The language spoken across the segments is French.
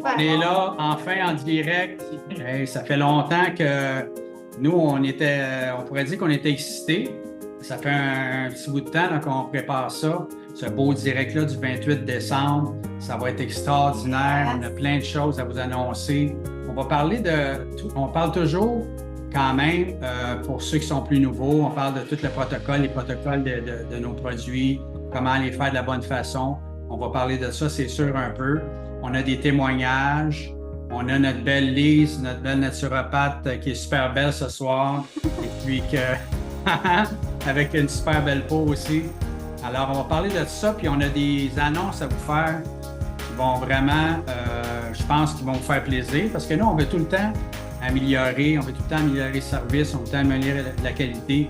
On est là, enfin en direct. Hey, ça fait longtemps que nous, on pourrait dire qu'on était excités. Ça fait un petit bout de temps là, qu'on prépare ça. Ce beau direct-là du 28 décembre, ça va être extraordinaire. On a plein de choses à vous annoncer. On va parler de tout. On parle toujours quand même, pour ceux qui sont plus nouveaux, on parle de tout le protocole, les protocoles de nos produits, comment les faire de la bonne façon. On va parler de ça, c'est sûr, un peu. On a des témoignages. On a notre belle Lise, notre belle naturopathe qui est super belle ce soir. Et puis avec une super belle peau aussi. Alors, on va parler de ça, puis on a des annonces à vous faire qui vont vraiment, je pense, qui vont vous faire plaisir parce que nous, on veut tout le temps améliorer, on veut tout le temps améliorer le service, on veut tout le temps améliorer la qualité.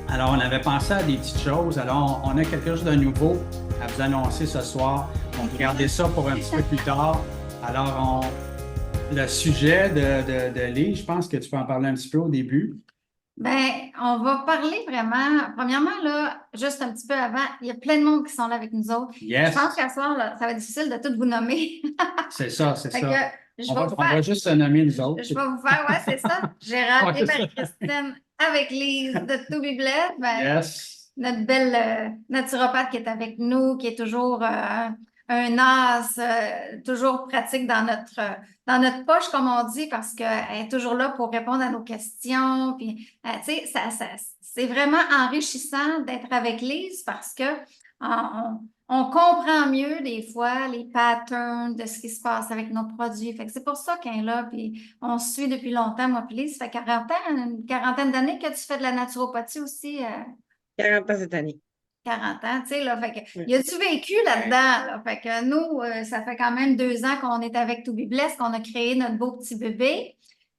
Alors, on avait pensé à des petites choses. Alors, on a quelque chose de nouveau à vous annoncer ce soir. On va garder ça pour un petit peu plus tard. Alors, le sujet de Lise, je pense que tu peux en parler un petit peu au début. Ben, on va parler vraiment. Premièrement, là, juste un petit peu avant, il y a plein de monde qui sont là avec nous autres. Yes. Je pense qu'à ce soir, là, ça va être difficile de tout vous nommer. C'est ça, c'est Fait ça. que On va juste se nommer nous autres. Je vais vous faire, ouais, c'est ça. Gérard Ouais, et c'est ça. Marie-Christine avec Lise de To Be Blessed. Ben, Yes. notre belle naturopathe qui est avec nous, qui est toujours un as, toujours pratique dans notre poche, comme on dit, parce qu'elle est toujours là pour répondre à nos questions. Puis, tu sais, c'est vraiment enrichissant d'être avec Lise parce que on comprend mieux des fois les patterns de ce qui se passe avec nos produits. Fait que c'est pour ça qu'elle est là, puis on se suit depuis longtemps, moi, puis Lise, ça fait 40 ans, une quarantaine d'années que tu fais de la naturopathie aussi. 40 ans cette année. 40 ans, tu sais, là, fait que, il y a du vécu là-dedans, là, fait que nous, ça fait quand même 2 ans qu'on est avec To Be Blessed, qu'on a créé notre beau petit bébé,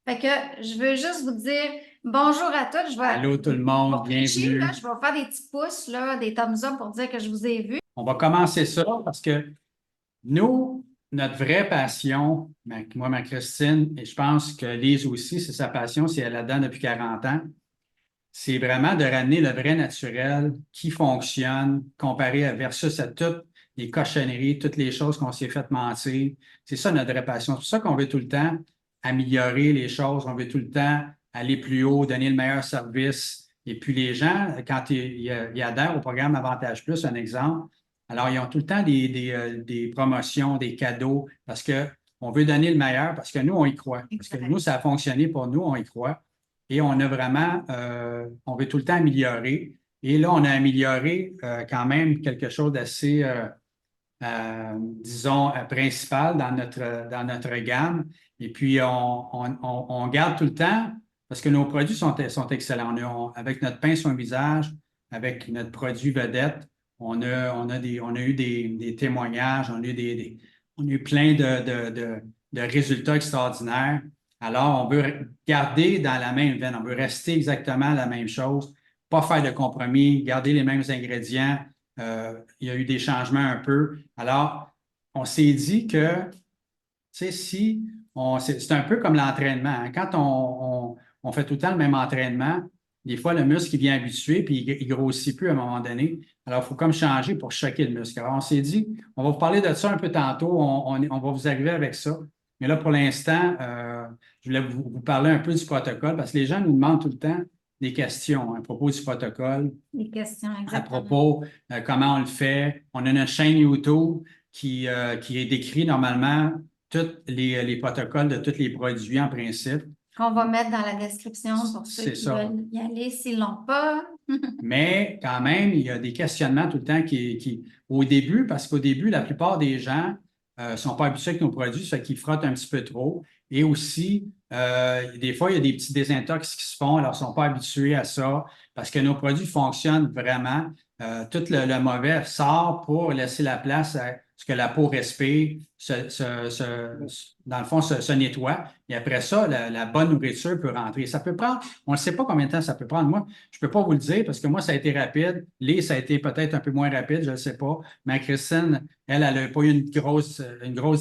fait que je veux juste vous dire bonjour à tous, Allô tout le monde, bienvenue. là, je vais vous faire des petits pouces, là, des thumbs up pour dire que je vous ai vu. On va commencer ça parce que nous, notre vraie passion, moi, ma Christine, et je pense que Lise aussi, c'est sa passion, c'est elle là-dedans depuis 40 ans, c'est vraiment de ramener le vrai naturel qui fonctionne comparé versus à toutes les cochonneries, toutes les choses qu'on s'est fait mentir. C'est ça notre vraie passion. C'est pour ça qu'on veut tout le temps améliorer les choses, on veut tout le temps aller plus haut, donner le meilleur service. Et puis les gens, quand ils adhèrent au programme Avantage Plus, un exemple, alors ils ont tout le temps des promotions, des cadeaux, parce qu'on veut donner le meilleur, parce que nous, on y croit. Parce que nous, ça a fonctionné pour nous, on y croit. Et on a vraiment, on veut tout le temps améliorer. Et là, on a amélioré quand même quelque chose d'assez, disons, principal dans notre gamme. Et puis, on garde tout le temps, parce que nos produits sont excellents. Avec notre pince au visage, avec notre produit vedette, on a eu des témoignages, on a eu plein de résultats extraordinaires. Alors, on veut garder dans la même veine, on veut rester exactement la même chose, pas faire de compromis, garder les mêmes ingrédients. Il y a eu des changements un peu. Alors, on s'est dit que, tu sais, c'est un peu comme l'entraînement, hein. Quand on fait tout le temps le même entraînement, des fois, le muscle, il vient habitué, puis il grossit plus à un moment donné. Alors, il faut comme changer pour choquer le muscle. Alors, on s'est dit, on va vous parler de ça un peu tantôt, on va vous arriver avec ça. Mais là, pour l'instant, je voulais vous parler un peu du protocole parce que les gens nous demandent tout le temps des questions, hein, à propos du protocole, Des questions, exactement. à propos comment on le fait. On a notre chaîne YouTube qui est décrit normalement tous les protocoles de tous les produits en principe. Qu'on va mettre dans la description pour ceux qui veulent y aller s'ils ne l'ont pas. Mais quand même, il y a des questionnements tout le temps au début, parce qu'au début, la plupart des gens ne sont pas habitués avec nos produits, ça fait qu'ils frottent un petit peu trop. Et aussi, des fois, il y a des petits désintox qui se font, alors ils ne sont pas habitués à ça, parce que nos produits fonctionnent vraiment. Tout le mauvais sort pour laisser la place à ce que la peau respire, dans le fond, se nettoie. Et après ça, la bonne nourriture peut rentrer. Ça peut prendre, on ne sait pas combien de temps ça peut prendre. Moi, je ne peux pas vous le dire parce que moi, ça a été rapide. Lise, ça a été peut-être un peu moins rapide, je ne sais pas. Mais Christine, elle n'a pas eu une grosse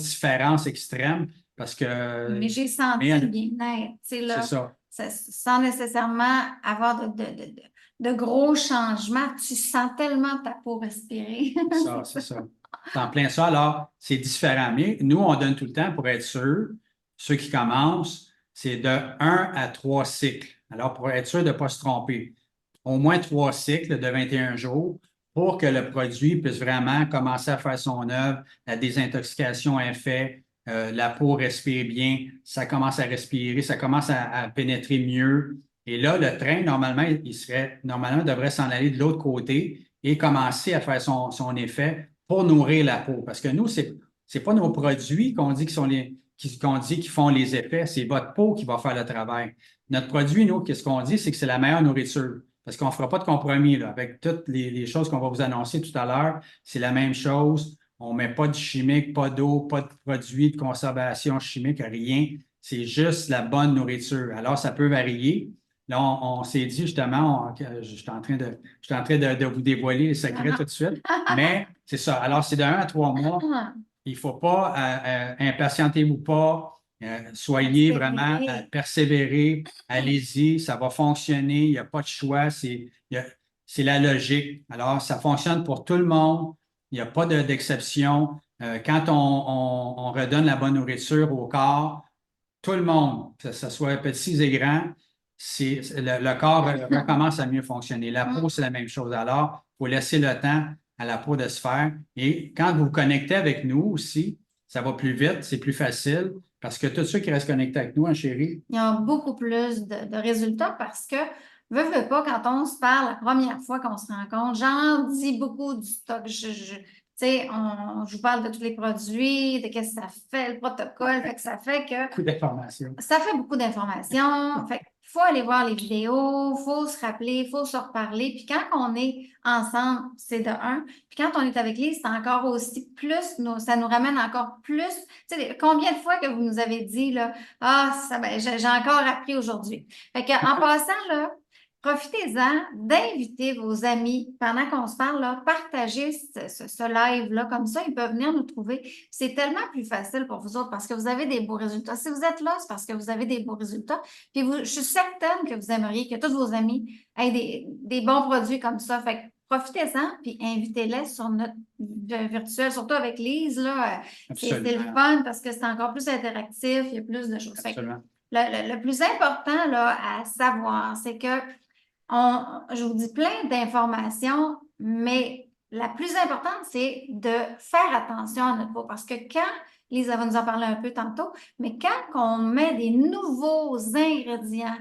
différence extrême parce que. Mais j'ai senti le bien-être. C'est ça. Sans nécessairement avoir de gros changements, tu sens tellement ta peau respirer. C'est ça. C'est en plein ça. Alors, c'est différent. Mais nous, on donne tout le temps pour être sûr, ceux qui commencent, c'est de 1 à 3 cycles. Alors, pour être sûr de ne pas se tromper, au moins 3 cycles de 21 jours pour que le produit puisse vraiment commencer à faire son œuvre, la désintoxication est faite, la peau respire bien, ça commence à respirer, ça commence à pénétrer mieux. Et là, le train, normalement, normalement, devrait s'en aller de l'autre côté et commencer à faire son effet pour nourrir la peau. Parce que nous, c'est pas nos produits qu'on dit qu'on dit qui font les effets, c'est votre peau qui va faire le travail. Notre produit, nous, qu'est-ce qu'on dit, c'est que c'est la meilleure nourriture. Parce qu'on ne fera pas de compromis là, avec toutes les choses qu'on va vous annoncer tout à l'heure. C'est la même chose. On ne met pas de chimique, pas d'eau, pas de produits de conservation chimique, rien. C'est juste la bonne nourriture. Alors, ça peut varier. Là, on s'est dit justement, je suis en train de vous dévoiler les secrets tout de suite, mais c'est ça. Alors, c'est de 1 à 3 mois. Il ne faut pas, impatientez-vous pas. Soyez vraiment persévérés, allez-y, ça va fonctionner, il n'y a pas de choix, c'est la logique. Alors, ça fonctionne pour tout le monde, il n'y a pas d'exception. Quand on redonne la bonne nourriture au corps, tout le monde, que ce soit petits et grands, le corps recommence à mieux fonctionner. La peau, c'est la même chose. Alors, il faut laisser le temps à la peau de se faire. Et quand vous vous connectez avec nous aussi, ça va plus vite, c'est plus facile. Parce que tous ceux qui restent connectés avec nous, hein, chérie? Il y a beaucoup plus de résultats parce que, veux pas, quand on se parle la première fois qu'on se rencontre, j'en dis beaucoup du stock. Tu sais, je vous parle de tous les produits, de qu'est-ce que ça fait, le protocole, fait que ça fait que... Beaucoup d'informations. Ça fait beaucoup d'informations. Fait qu'il faut aller voir les vidéos, il faut se rappeler, il faut se reparler. Puis quand on est ensemble, c'est de un. Puis quand on est avec Lise, c'est encore aussi plus, ça nous ramène encore plus. Tu sais, combien de fois que vous nous avez dit, là, j'ai encore appris aujourd'hui. Fait qu'en passant, là, profitez-en d'inviter vos amis pendant qu'on se parle, là, partagez ce live-là, comme ça, ils peuvent venir nous trouver. C'est tellement plus facile pour vous autres parce que vous avez des beaux résultats. Si vous êtes là, c'est parce que vous avez des beaux résultats. Puis je suis certaine que vous aimeriez que tous vos amis aient des bons produits comme ça. Fait que profitez-en, puis invitez-les sur notre virtuel, surtout avec Lise, là. C'est le fun parce que c'est encore plus interactif, il y a plus de choses. Absolument. Le plus important, là, à savoir, c'est que je vous dis plein d'informations, mais la plus importante, c'est de faire attention à notre peau parce que quand, Lisa va nous en parler un peu tantôt, mais quand on met des nouveaux ingrédients,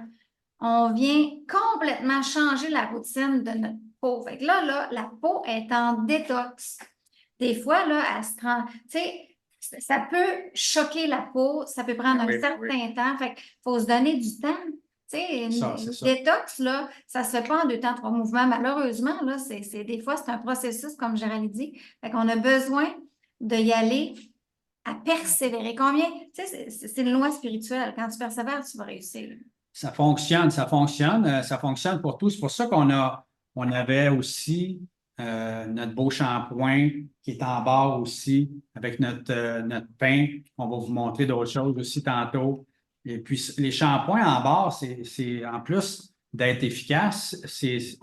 on vient complètement changer la routine de notre peau. Fait que là, la peau est en détox. Des fois, là, elle se rend, tu sais, ça peut choquer la peau, ça peut prendre un certain temps. Fait qu'il faut se donner du temps. Tu sais, une détox, là, ça ne se fait pas en 2 temps, 3 mouvements. Malheureusement, là, des fois, c'est un processus, comme Géraldine dit. Fait qu'on a besoin d'y aller à persévérer. Combien? Tu sais, c'est une loi spirituelle. Quand tu persévères, tu vas réussir. Ça fonctionne pour tous. C'est pour ça on avait aussi notre beau shampoing qui est en barre aussi avec notre pain. On va vous montrer d'autres choses aussi tantôt. Et puis, les shampoings en barre, c'est en plus d'être efficace, il n'y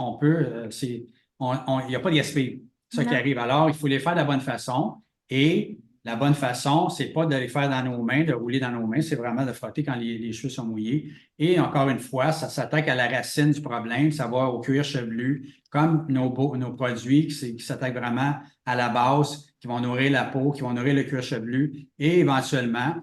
a pas de gaspillage. C'est ça qui arrive. Alors, il faut les faire de la bonne façon. Et la bonne façon, c'est pas de les faire dans nos mains, de rouler dans nos mains, c'est vraiment de frotter quand les cheveux sont mouillés. Et encore une fois, ça s'attaque à la racine du problème, ça va au cuir chevelu, comme nos produits qui s'attaquent vraiment à la base, qui vont nourrir la peau, qui vont nourrir le cuir chevelu. Et éventuellement,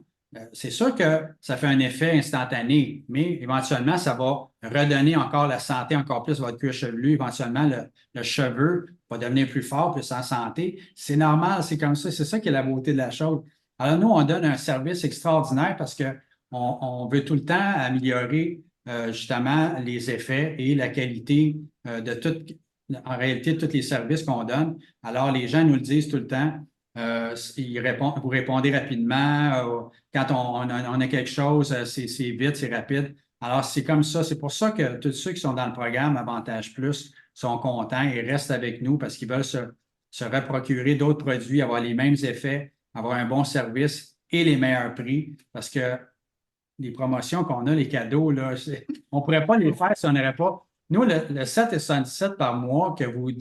c'est sûr que ça fait un effet instantané, mais éventuellement, ça va redonner encore la santé, encore plus votre cuir chevelu. Éventuellement, le cheveu va devenir plus fort, plus en santé. C'est normal, c'est comme ça. C'est ça qui est la beauté de la chose. Alors, nous, on donne un service extraordinaire parce qu'on veut tout le temps améliorer justement les effets et la qualité en réalité, tous les services qu'on donne. Alors, les gens nous le disent tout le temps. Vous répondez rapidement. Quand on a quelque chose, c'est vite, c'est rapide. Alors, c'est comme ça. C'est pour ça que tous ceux qui sont dans le programme Avantage Plus sont contents et restent avec nous parce qu'ils veulent se reprocurer d'autres produits, avoir les mêmes effets, avoir un bon service et les meilleurs prix. Parce que les promotions qu'on a, les cadeaux, là, on ne pourrait pas les faire si on n'aurait pas. Nous, le 7,77 par mois que vous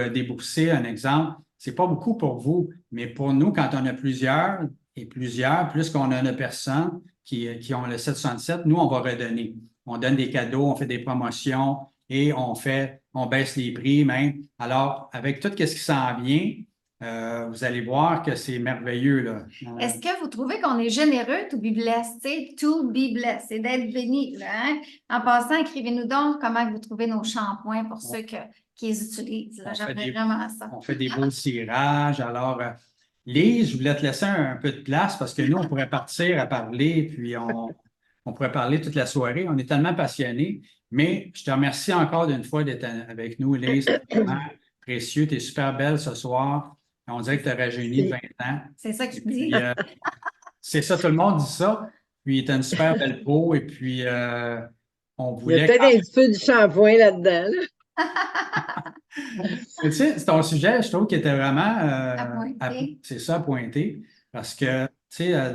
déboursez, un exemple, c'est pas beaucoup pour vous, mais pour nous, quand on a plusieurs et plusieurs, plus qu'on a de personnes qui ont le 767, nous, on va redonner. On donne des cadeaux, on fait des promotions et on baisse les prix même. Alors, avec tout ce qui s'en vient, vous allez voir que c'est merveilleux, là. Est-ce que vous trouvez qu'on est généreux to be blessed? Tu sais, to be blessed, c'est d'être béni, là, hein? En passant, écrivez-nous donc comment vous trouvez nos shampoings pour ceux qui les utilisent. J'aimerais vraiment ça. On fait des beaux tirages. Alors, Lise, je voulais te laisser un peu de place parce que nous, on pourrait partir à parler, puis on pourrait parler toute la soirée. On est tellement passionnés. Mais je te remercie encore d'une fois d'être avec nous, Lise. C'est vraiment précieux. Tu es super belle ce soir. On dirait que tu as rajeuni de 20 ans. C'est ça qu'il dit. C'est ça, tout le monde dit ça. Puis, tu as une super belle peau. Et puis, on Il y voulait. a peut-être un petit peu du shampoing là-dedans. Là. Tu sais, c'est ton sujet, je trouve qu'il était vraiment c'est ça, pointé. Parce que, tu sais,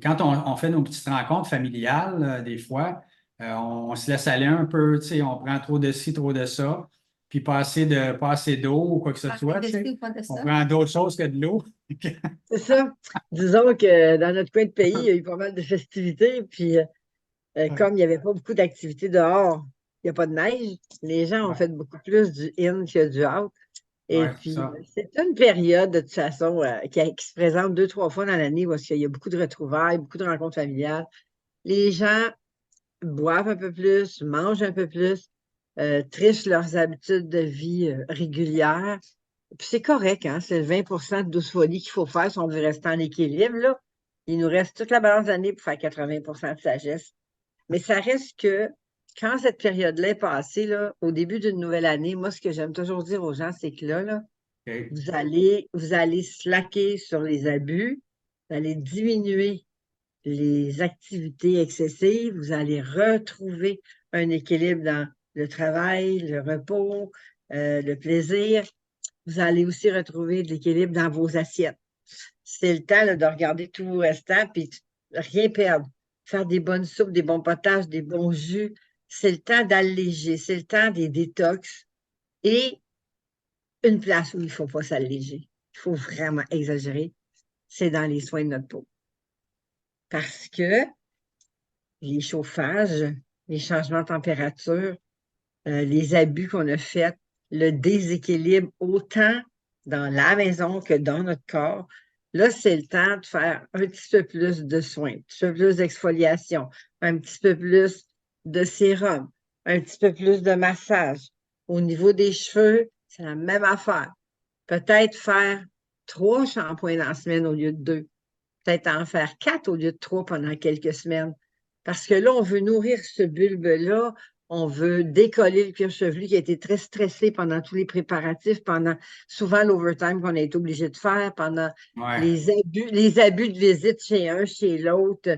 quand on fait nos petites rencontres familiales, des fois, on se laisse aller un peu, tu sais, on prend trop de ci, trop de ça, puis pas assez d'eau ou quoi que ce soit. Tu sais. On prend d'autres choses que de l'eau. C'est ça. Disons que dans notre coin de pays, il y a eu pas mal de festivités, puis comme il n'y avait pas beaucoup d'activités dehors, il n'y a pas de neige, les gens ont fait beaucoup plus du in que du out. Et puis, c'est une période, de toute façon, qui se présente 2-3 fois dans l'année parce qu'il y a beaucoup de retrouvailles, beaucoup de rencontres familiales. Les gens boivent un peu plus, mangent un peu plus, trichent leurs habitudes de vie régulières. Puis c'est correct, hein? C'est le 20 de douce folie qu'il faut faire si on veut rester en équilibre, là. Il nous reste toute la balance d'année pour faire 80 de sagesse. Mais ça reste que quand cette période-là est passée, là, au début d'une nouvelle année, moi, ce que j'aime toujours dire aux gens, c'est que là, vous allez slacker sur les abus, vous allez diminuer les activités excessives, vous allez retrouver un équilibre dans le travail, le repos, le plaisir. Vous allez aussi retrouver de l'équilibre dans vos assiettes. C'est le temps là, de regarder tout le restant puis rien perdre. Faire des bonnes soupes, des bons potages, des bons jus. C'est le temps d'alléger, c'est le temps des détox et une place où il ne faut pas s'alléger. Il faut vraiment exagérer. C'est dans les soins de notre peau. Parce que les chauffages, les changements de température, les abus qu'on a faits, le déséquilibre autant dans la maison que dans notre corps, là, c'est le temps de faire un petit peu plus de soins, un petit peu plus d'exfoliation, un petit peu plus de sérum, un petit peu plus de massage. Au niveau des cheveux, c'est la même affaire. Peut-être faire 3 shampoings dans la semaine au lieu de 2. Peut-être en faire 4 au lieu de 3 pendant quelques semaines. Parce que là, on veut nourrir ce bulbe-là, on veut décoller le cuir chevelu qui a été très stressé pendant tous les préparatifs, pendant souvent l'overtime qu'on a été obligé de faire, pendant les abus de visite chez un, chez l'autre.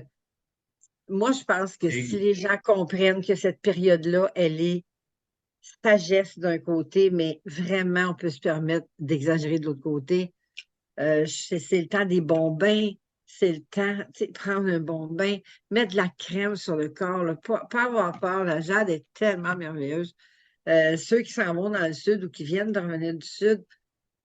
Moi, je pense que si les gens comprennent que cette période-là, elle est sagesse d'un côté, mais vraiment, on peut se permettre d'exagérer de l'autre côté. C'est le temps des bons bains. C'est le temps, tu sais, prendre un bon bain, mettre de la crème sur le corps, là, pas avoir peur. La jade est tellement merveilleuse. Ceux qui s'en vont dans le sud ou qui viennent de revenir du sud,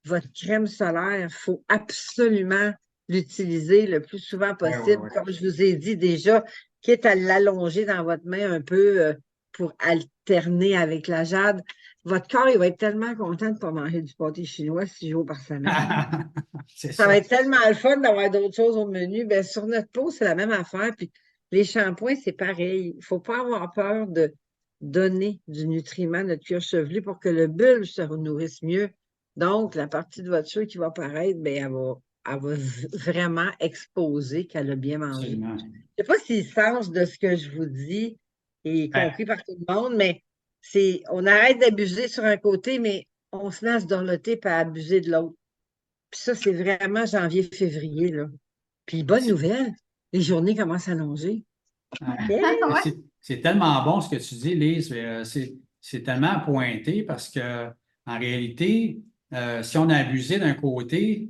votre crème solaire, il faut absolument l'utiliser le plus souvent possible. Comme je vous ai dit déjà, quitte à l'allonger dans votre main un peu pour alterner avec la jade. Votre corps, il va être tellement content de ne pas manger du pâté chinois 6 jours par semaine. Ça va être tellement le fun d'avoir d'autres choses au menu. Bien, sur notre peau, c'est la même affaire. Puis les shampoings, c'est pareil. Il ne faut pas avoir peur de donner du nutriment à notre cuir chevelu pour que le bulbe se nourrisse mieux. Donc, la partie de votre cheveu qui va apparaître, bien, elle va vraiment exposer qu'elle a bien mangé. Je ne sais pas si le sens de ce que je vous dis est compris par tout le monde, mais on arrête d'abuser sur un côté, mais on se lance dans le thé à abuser de l'autre. Puis ça, c'est vraiment janvier-février, là. Puis bonne nouvelle, les journées commencent à allonger. C'est tellement bon ce que tu dis, Lise. C'est tellement pointé parce que en réalité, si on a abusé d'un côté,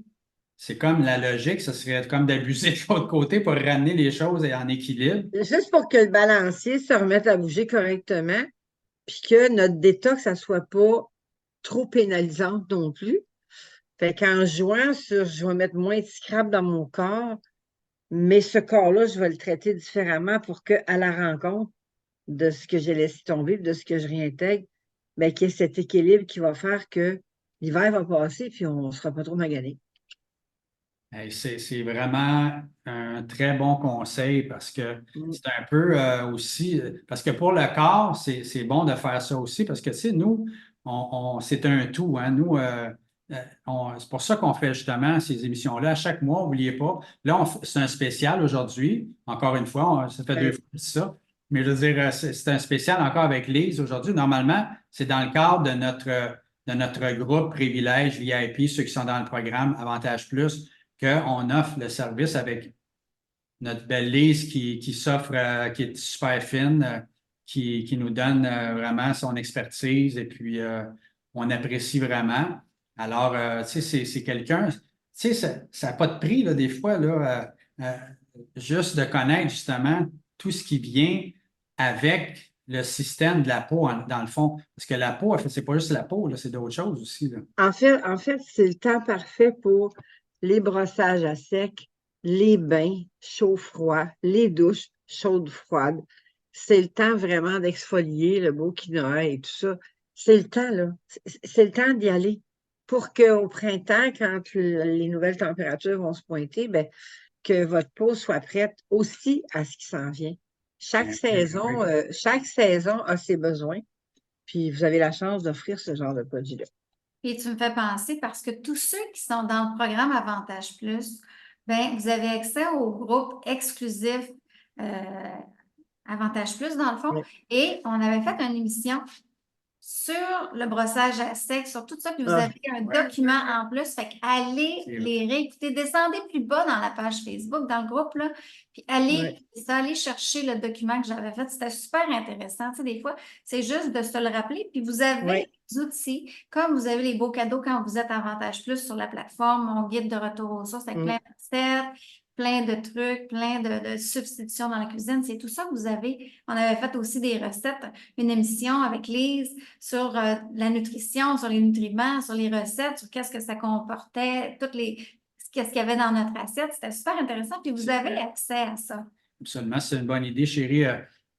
c'est comme la logique, ce serait comme d'abuser de l'autre côté pour ramener les choses en équilibre. Juste pour que le balancier se remette à bouger correctement, puis que notre détox, ça ne soit pas trop pénalisante non plus. Fait qu'en jouant sur je vais mettre moins de scrap dans mon corps, mais ce corps-là, je vais le traiter différemment pour qu'à la rencontre de ce que j'ai laissé tomber, de ce que je réintègre, ben, qu'il y ait cet équilibre qui va faire que l'hiver va passer puis on ne sera pas trop magané. Hey, c'est vraiment un très bon conseil parce que Mm. c'est un peu aussi, parce que pour le corps, c'est bon de faire ça aussi parce que, tu sais, nous, c'est un tout, hein. Nous, c'est pour ça qu'on fait justement ces émissions-là à chaque mois, n'oubliez pas. Là, c'est un spécial aujourd'hui. Encore une fois, ça fait 2 Ouais. fois que je dis ça. Mais je veux dire, c'est un spécial encore avec Lise aujourd'hui. Normalement, c'est dans le cadre de notre groupe Privilège VIP, ceux qui sont dans le programme Avantage Plus qu'on offre le service avec notre belle Lise qui s'offre, qui est super fine, qui nous donne vraiment son expertise et puis on apprécie vraiment. Alors, tu sais, c'est quelqu'un, tu sais, ça n'a pas de prix, là, des fois, là, juste de connaître justement tout ce qui vient avec le système de la peau, dans le fond. Parce que la peau, en fait, c'est pas juste la peau, là, c'est d'autres choses aussi, là. En fait, c'est le temps parfait pour les brossages à sec, les bains chaud-froid, les douches chaudes-froides. C'est le temps vraiment d'exfolier le beau quinoa et tout ça. C'est le temps, là. C'est le temps d'y aller pour qu'au printemps, quand les nouvelles températures vont se pointer, ben, que votre peau soit prête aussi à ce qui s'en vient. Oui. Chaque saison a ses besoins, puis vous avez la chance d'offrir ce genre de produit-là. Et tu me fais penser parce que tous ceux qui sont dans le programme Avantage Plus, ben, vous avez accès au groupe exclusif euh, Avantage Plus, dans le fond. Oui, Et on avait fait une émission sur le brossage à sec, sur tout ça, puis vous ah, avez un document en plus. Fait qu'allez C'est les réécouter. Descendez plus bas dans la page Facebook, dans le groupe, là, puis ouais. allez chercher le document que j'avais fait. C'était super intéressant. Tu sais, des fois, c'est juste de se le rappeler. Puis vous avez Oui, des outils, comme vous avez les beaux cadeaux quand vous êtes Avantage Plus sur la plateforme, mon guide de retour aux sources avec plein mm. de recettes, plein de trucs, plein de substitutions dans la cuisine. C'est tout ça que vous avez. On avait fait aussi des recettes, une émission avec Lise sur la nutrition, sur les nutriments, sur les recettes, sur qu'est-ce que ça comportait, qu'est-ce qu'il y avait dans notre assiette. C'était super intéressant. Puis vous avez accès à ça. Absolument, c'est une bonne idée, chérie.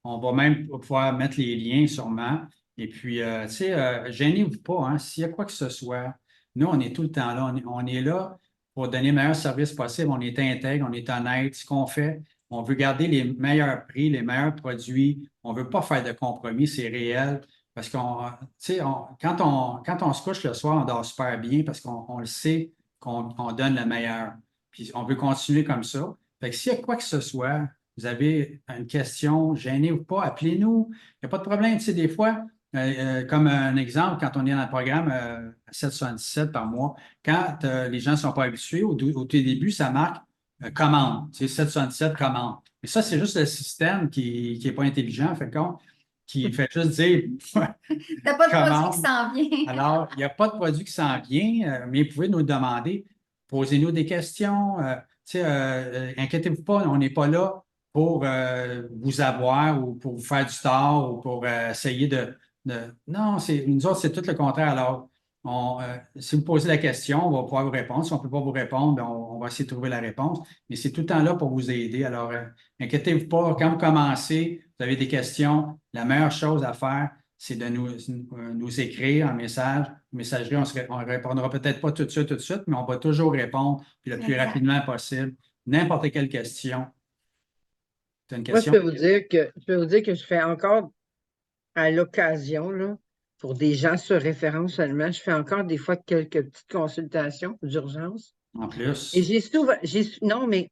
On va même pouvoir mettre les liens sûrement. Et puis, tu sais, gênez-vous pas, hein, s'il y a quoi que ce soit. Nous, on est tout le temps là. On est là pour donner le meilleur service possible. On est intègre, on est honnête. Ce qu'on fait, on veut garder les meilleurs prix, les meilleurs produits. On ne veut pas faire de compromis, c'est réel. Parce qu'on, tu sais, quand on se couche le soir, on dort super bien parce qu'on le sait qu'on donne le meilleur. Puis on veut continuer comme ça. Fait que s'il y a quoi que ce soit, vous avez une question, gênez ou pas, appelez-nous. Il n'y a pas de problème. Tu sais, des fois, comme un exemple, quand on est dans le programme à 7,77 par mois, quand les gens ne sont pas habitués, au tout début, ça marque commande. Tu sais, 7,77 commande. Mais ça, c'est juste le système qui n'est pas intelligent, fait compte, qui fait juste dire T'as pas de produit qui commande. s'en vient. Alors, il n'y a pas de produit qui s'en vient, mais vous pouvez nous demander, posez-nous des questions. Tu sais, inquiétez-vous pas, on n'est pas là pour vous avoir ou pour vous faire du tort ou pour essayer Non, nous autres, c'est tout le contraire. Alors, si vous posez la question, on va pouvoir vous répondre. Si on ne peut pas vous répondre, ben, on va essayer de trouver la réponse. Mais c'est tout le temps là pour vous aider. Alors, inquiétez-vous pas. Quand vous commencez, vous avez des questions, la meilleure chose à faire, c'est de nous écrire un message. Messagerie, on ne répondra peut-être pas tout de suite, mais on va toujours répondre puis le plus Exact. rapidement possible. N'importe quelle question. Tu as une Moi, je question? peux vous dire que je fais encore à l'occasion, là, pour des gens sur référence seulement, je fais encore des fois quelques petites consultations d'urgence. En Et plus. non, mais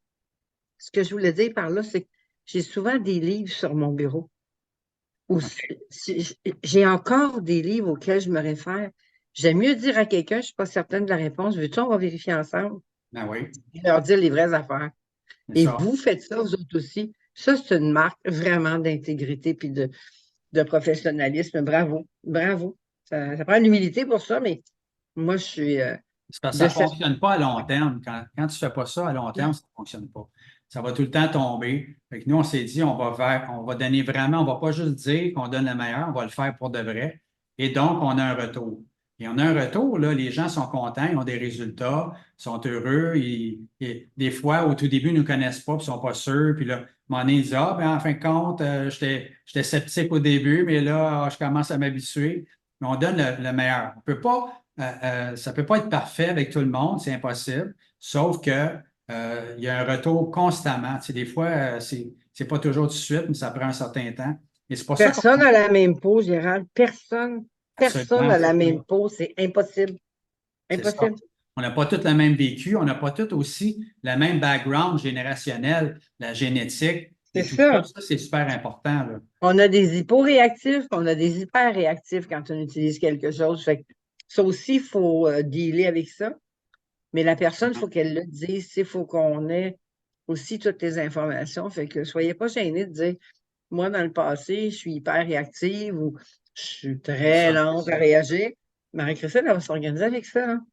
ce que je voulais dire par là, c'est que j'ai souvent des livres sur mon bureau. Ou OK. j'ai encore des livres auxquels je me réfère. J'aime mieux dire à quelqu'un, je ne suis pas certaine de la réponse, veux-tu, on va vérifier ensemble, Ben oui, et leur dire les vraies affaires. c'est Et ça. vous faites ça, vous autres aussi. Ça, c'est une marque vraiment d'intégrité puis de professionnalisme. Bravo, bravo. Ça prend de l'humilité pour ça, mais moi, je suis C'est parce que ça de ne cette. fonctionne pas à long terme. Quand tu ne fais pas ça à long terme, ça ne fonctionne pas. Ça va tout le temps tomber. Fait que nous, on s'est dit, on va donner vraiment, on ne va pas juste dire qu'on donne le meilleur, on va le faire pour de vrai. Et donc, on a un retour. Et on a un retour, là, les gens sont contents, ils ont des résultats, sont heureux. Des fois, au tout début, ils ne nous connaissent pas, puis ils ne sont pas sûrs. Puis là, à un moment donné, ils disent, ah, ben, en fin de compte, j'étais sceptique au début, mais là, je commence à m'habituer. Mais on donne le meilleur. On peut pas, ça ne peut pas être parfait avec tout le monde, c'est impossible. Sauf que il y a un retour constamment. Tu sais, des fois, c'est pas toujours tout de suite, mais ça prend un certain temps. Et c'est pour ça Personne qu'on n'a la même peau, Gérald. Personne absolument, n'a la c'est ça. même peau. C'est impossible. C'est ça. Impossible. On n'a pas tous le même vécu, on n'a pas tous aussi le même background générationnel, la génétique C'est et tout ça. ça. Ça, c'est super important, là. On a des hyporéactifs, on a des hyperréactifs quand on utilise quelque chose. Fait que ça aussi, il faut dealer avec ça. Mais la personne, il faut qu'elle le dise. Il faut qu'on ait aussi toutes les informations. Fait que soyez pas gênés de dire, moi, dans le passé, je suis hyper réactive ou je suis C'est très ça. lente à réagir. Marie-Christine, elle va s'organiser avec ça, hein.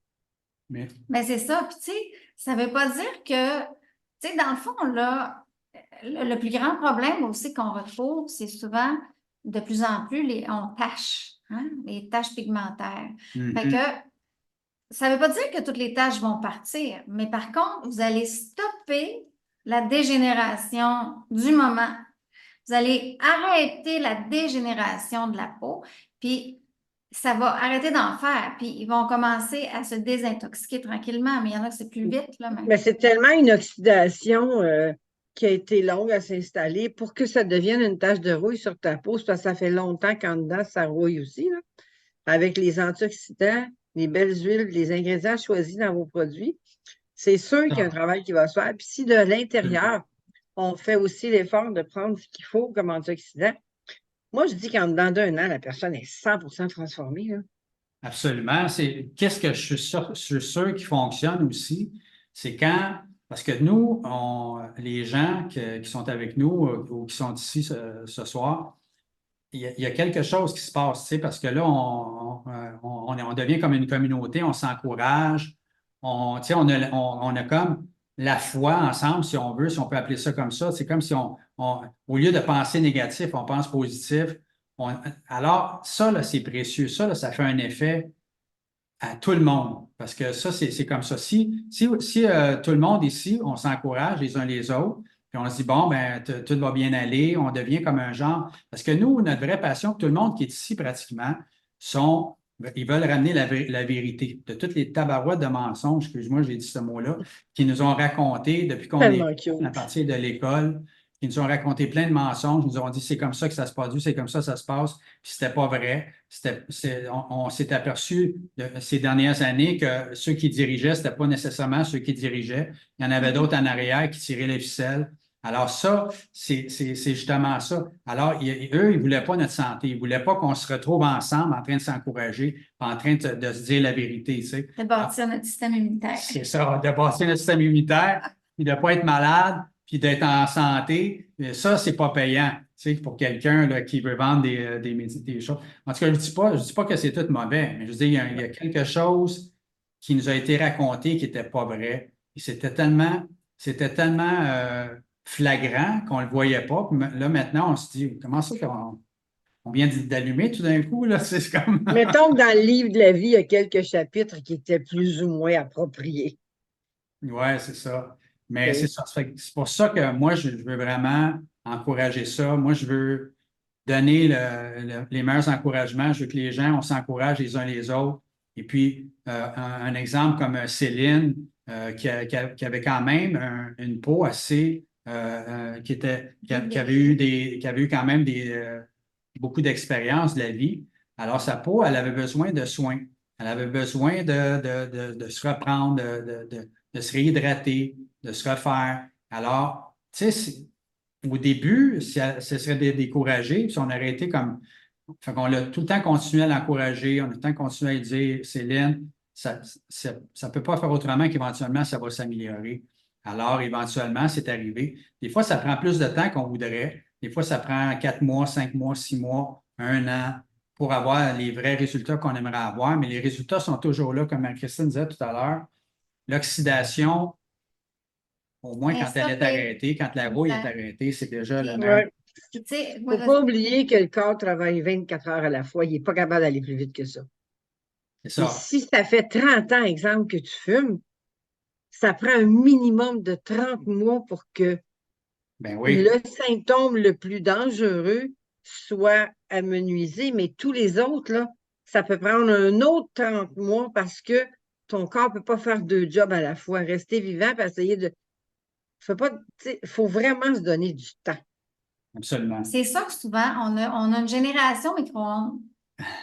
Mais, Mais c'est ça. Puis, tu sais, ça ne veut pas dire que, tu sais, dans le fond, là, le plus grand problème aussi qu'on retrouve, c'est souvent de plus en plus on tâche, hein, les taches pigmentaires. Fait que mhm. ça ne veut pas dire que toutes les taches vont partir, mais par contre, vous allez stopper la dégénération du moment. Vous allez arrêter la dégénération de la peau, puis ça va arrêter d'en faire, puis ils vont commencer à se désintoxiquer tranquillement, mais il y en a que c'est plus vite, là, Mais même. c'est tellement une oxydation qui a été longue à s'installer pour que ça devienne une tache de rouille sur ta peau. C'est parce que ça fait longtemps qu'en dedans, ça rouille aussi, là. Avec les antioxydants, les belles huiles, les ingrédients choisis dans vos produits, c'est sûr qu'il y a un Ah, travail qui va se faire. Puis si de l'intérieur, on fait aussi l'effort de prendre ce qu'il faut comme antioxydant, moi, je dis qu'en dedans d'un an, la personne est 100% transformée, là. absolument. Qu'est-ce que je suis sûr qui fonctionne aussi, c'est parce que nous, les gens qui sont avec nous ou qui sont ici ce soir, il y a quelque chose qui se passe, tu sais, parce que là, on devient comme une communauté, on s'encourage, tu sais, on a comme la foi ensemble, si on veut, si on peut appeler ça comme ça. C'est comme si au lieu de penser négatif, on pense positif. Alors, ça, là, c'est précieux. Ça, là, ça fait un effet à tout le monde. Parce que ça, c'est comme ça. Si tout le monde ici, on s'encourage les uns les autres, puis on se dit, bon, ben, tout va bien aller, on devient comme un genre. Parce que nous, notre vraie passion, tout le monde qui est ici pratiquement, ils veulent ramener la vérité de toutes les tabarouettes de mensonges, excuse-moi, j'ai dit ce mot-là, qui nous ont raconté depuis qu'on est Tellement à cute. partir de l'école, qui nous ont raconté plein de mensonges, nous ont dit c'est comme ça que ça se passe, c'est comme ça se passe, puis c'était pas vrai. On s'est aperçu ces dernières années que ceux qui dirigeaient, c'était pas nécessairement ceux qui dirigeaient. Il y en avait d'autres en arrière qui tiraient les ficelles. Alors ça, c'est justement ça. Alors, eux, ils ne voulaient pas notre santé. Ils ne voulaient pas qu'on se retrouve ensemble en train de s'encourager, en train de se dire la vérité, tu sais. De Alors, bâtir notre système immunitaire. c'est ça, de bâtir notre système immunitaire, puis de ne pas être malade, puis d'être en santé. Et ça, c'est pas payant, tu sais, pour quelqu'un là, qui veut vendre des choses. En tout cas, je dis pas que c'est tout mauvais, mais je dis, il y a quelque chose qui nous a été raconté qui n'était pas vrai. Et c'était tellement flagrant qu'on ne le voyait pas. Puis là, maintenant, on se dit, comment ça qu'on vient d'allumer tout d'un coup, là? C'est comme. Mettons que dans le livre de la vie, il y a quelques chapitres qui étaient plus ou moins appropriés. Ouais, c'est ça. Mais c'est OK? ça. C'est pour ça que moi, je veux vraiment encourager ça. Moi, je veux donner les meilleurs encouragements. Je veux que les gens, on s'encourage les uns les autres. Et puis, un exemple comme Céline, qui avait quand même une peau assez, qui avait eu quand même beaucoup d'expérience de la vie. Alors, sa peau, elle avait besoin de soins. Elle avait besoin de se reprendre, de se réhydrater, de se refaire. Alors, tu sais, au début, si elle se serait découragée, puis on aurait été comme. Fait qu'on a tout le temps continué à l'encourager, on a tout le temps continué à lui dire, Céline, ça ne peut pas faire autrement qu'éventuellement, ça va s'améliorer. Alors, éventuellement, c'est arrivé. Des fois, ça prend plus de temps qu'on voudrait. Des fois, ça prend 4 mois, 5 mois, 6 mois, 1 an pour avoir les vrais résultats qu'on aimerait avoir. Mais les résultats sont toujours là, comme Christine disait tout à l'heure. L'oxydation, au moins quand elle est Stoppé. arrêtée, quand la rouille est Exact. arrêtée, c'est déjà le Puis, meilleur. Ouais. puis, tu sais, Faut pas oublier que le corps travaille 24 heures à la fois. Il n'est pas capable d'aller plus vite que ça. C'est Et ça. si ça fait 30 ans, exemple, que tu fumes, ça prend un minimum de 30 mois pour que Ben oui, le symptôme le plus dangereux soit amenuisé, mais tous les autres, là, ça peut prendre un autre 30 mois parce que ton corps ne peut pas faire deux jobs à la fois. Rester vivant et essayer de. Il faut vraiment se donner du temps. absolument. C'est ça que souvent, on a une génération micro-ondes.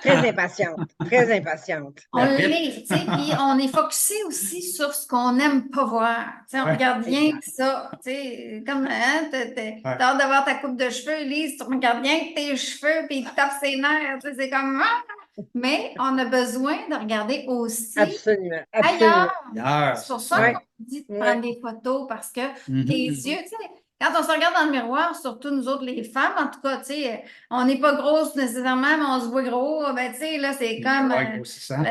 Très impatiente, très impatiente. On Rapide. l'est, tu sais, puis on est focusé aussi sur ce qu'on n'aime pas voir. Tu sais, on Ouais, regarde rien Exact. que ça. Tu sais, comme, hein, ouais. t'as hâte d'avoir ta coupe de cheveux, Lise, tu regardes rien que tes cheveux, puis ils te tapent ses nerfs. Tu sais, c'est comme, ah! Mais on a besoin de regarder aussi Absolument, absolument. ailleurs. Hier, C'est c'est pour ça ça. Oui, qu'on dit de oui. prendre des photos parce que tes Mhm. yeux, tu sais, quand on se regarde dans le miroir, surtout nous autres les femmes, en tout cas, tu sais, on n'est pas grosses nécessairement, mais on se voit gros. Ben, tu sais, là, c'est comme. Ouais, grossissant.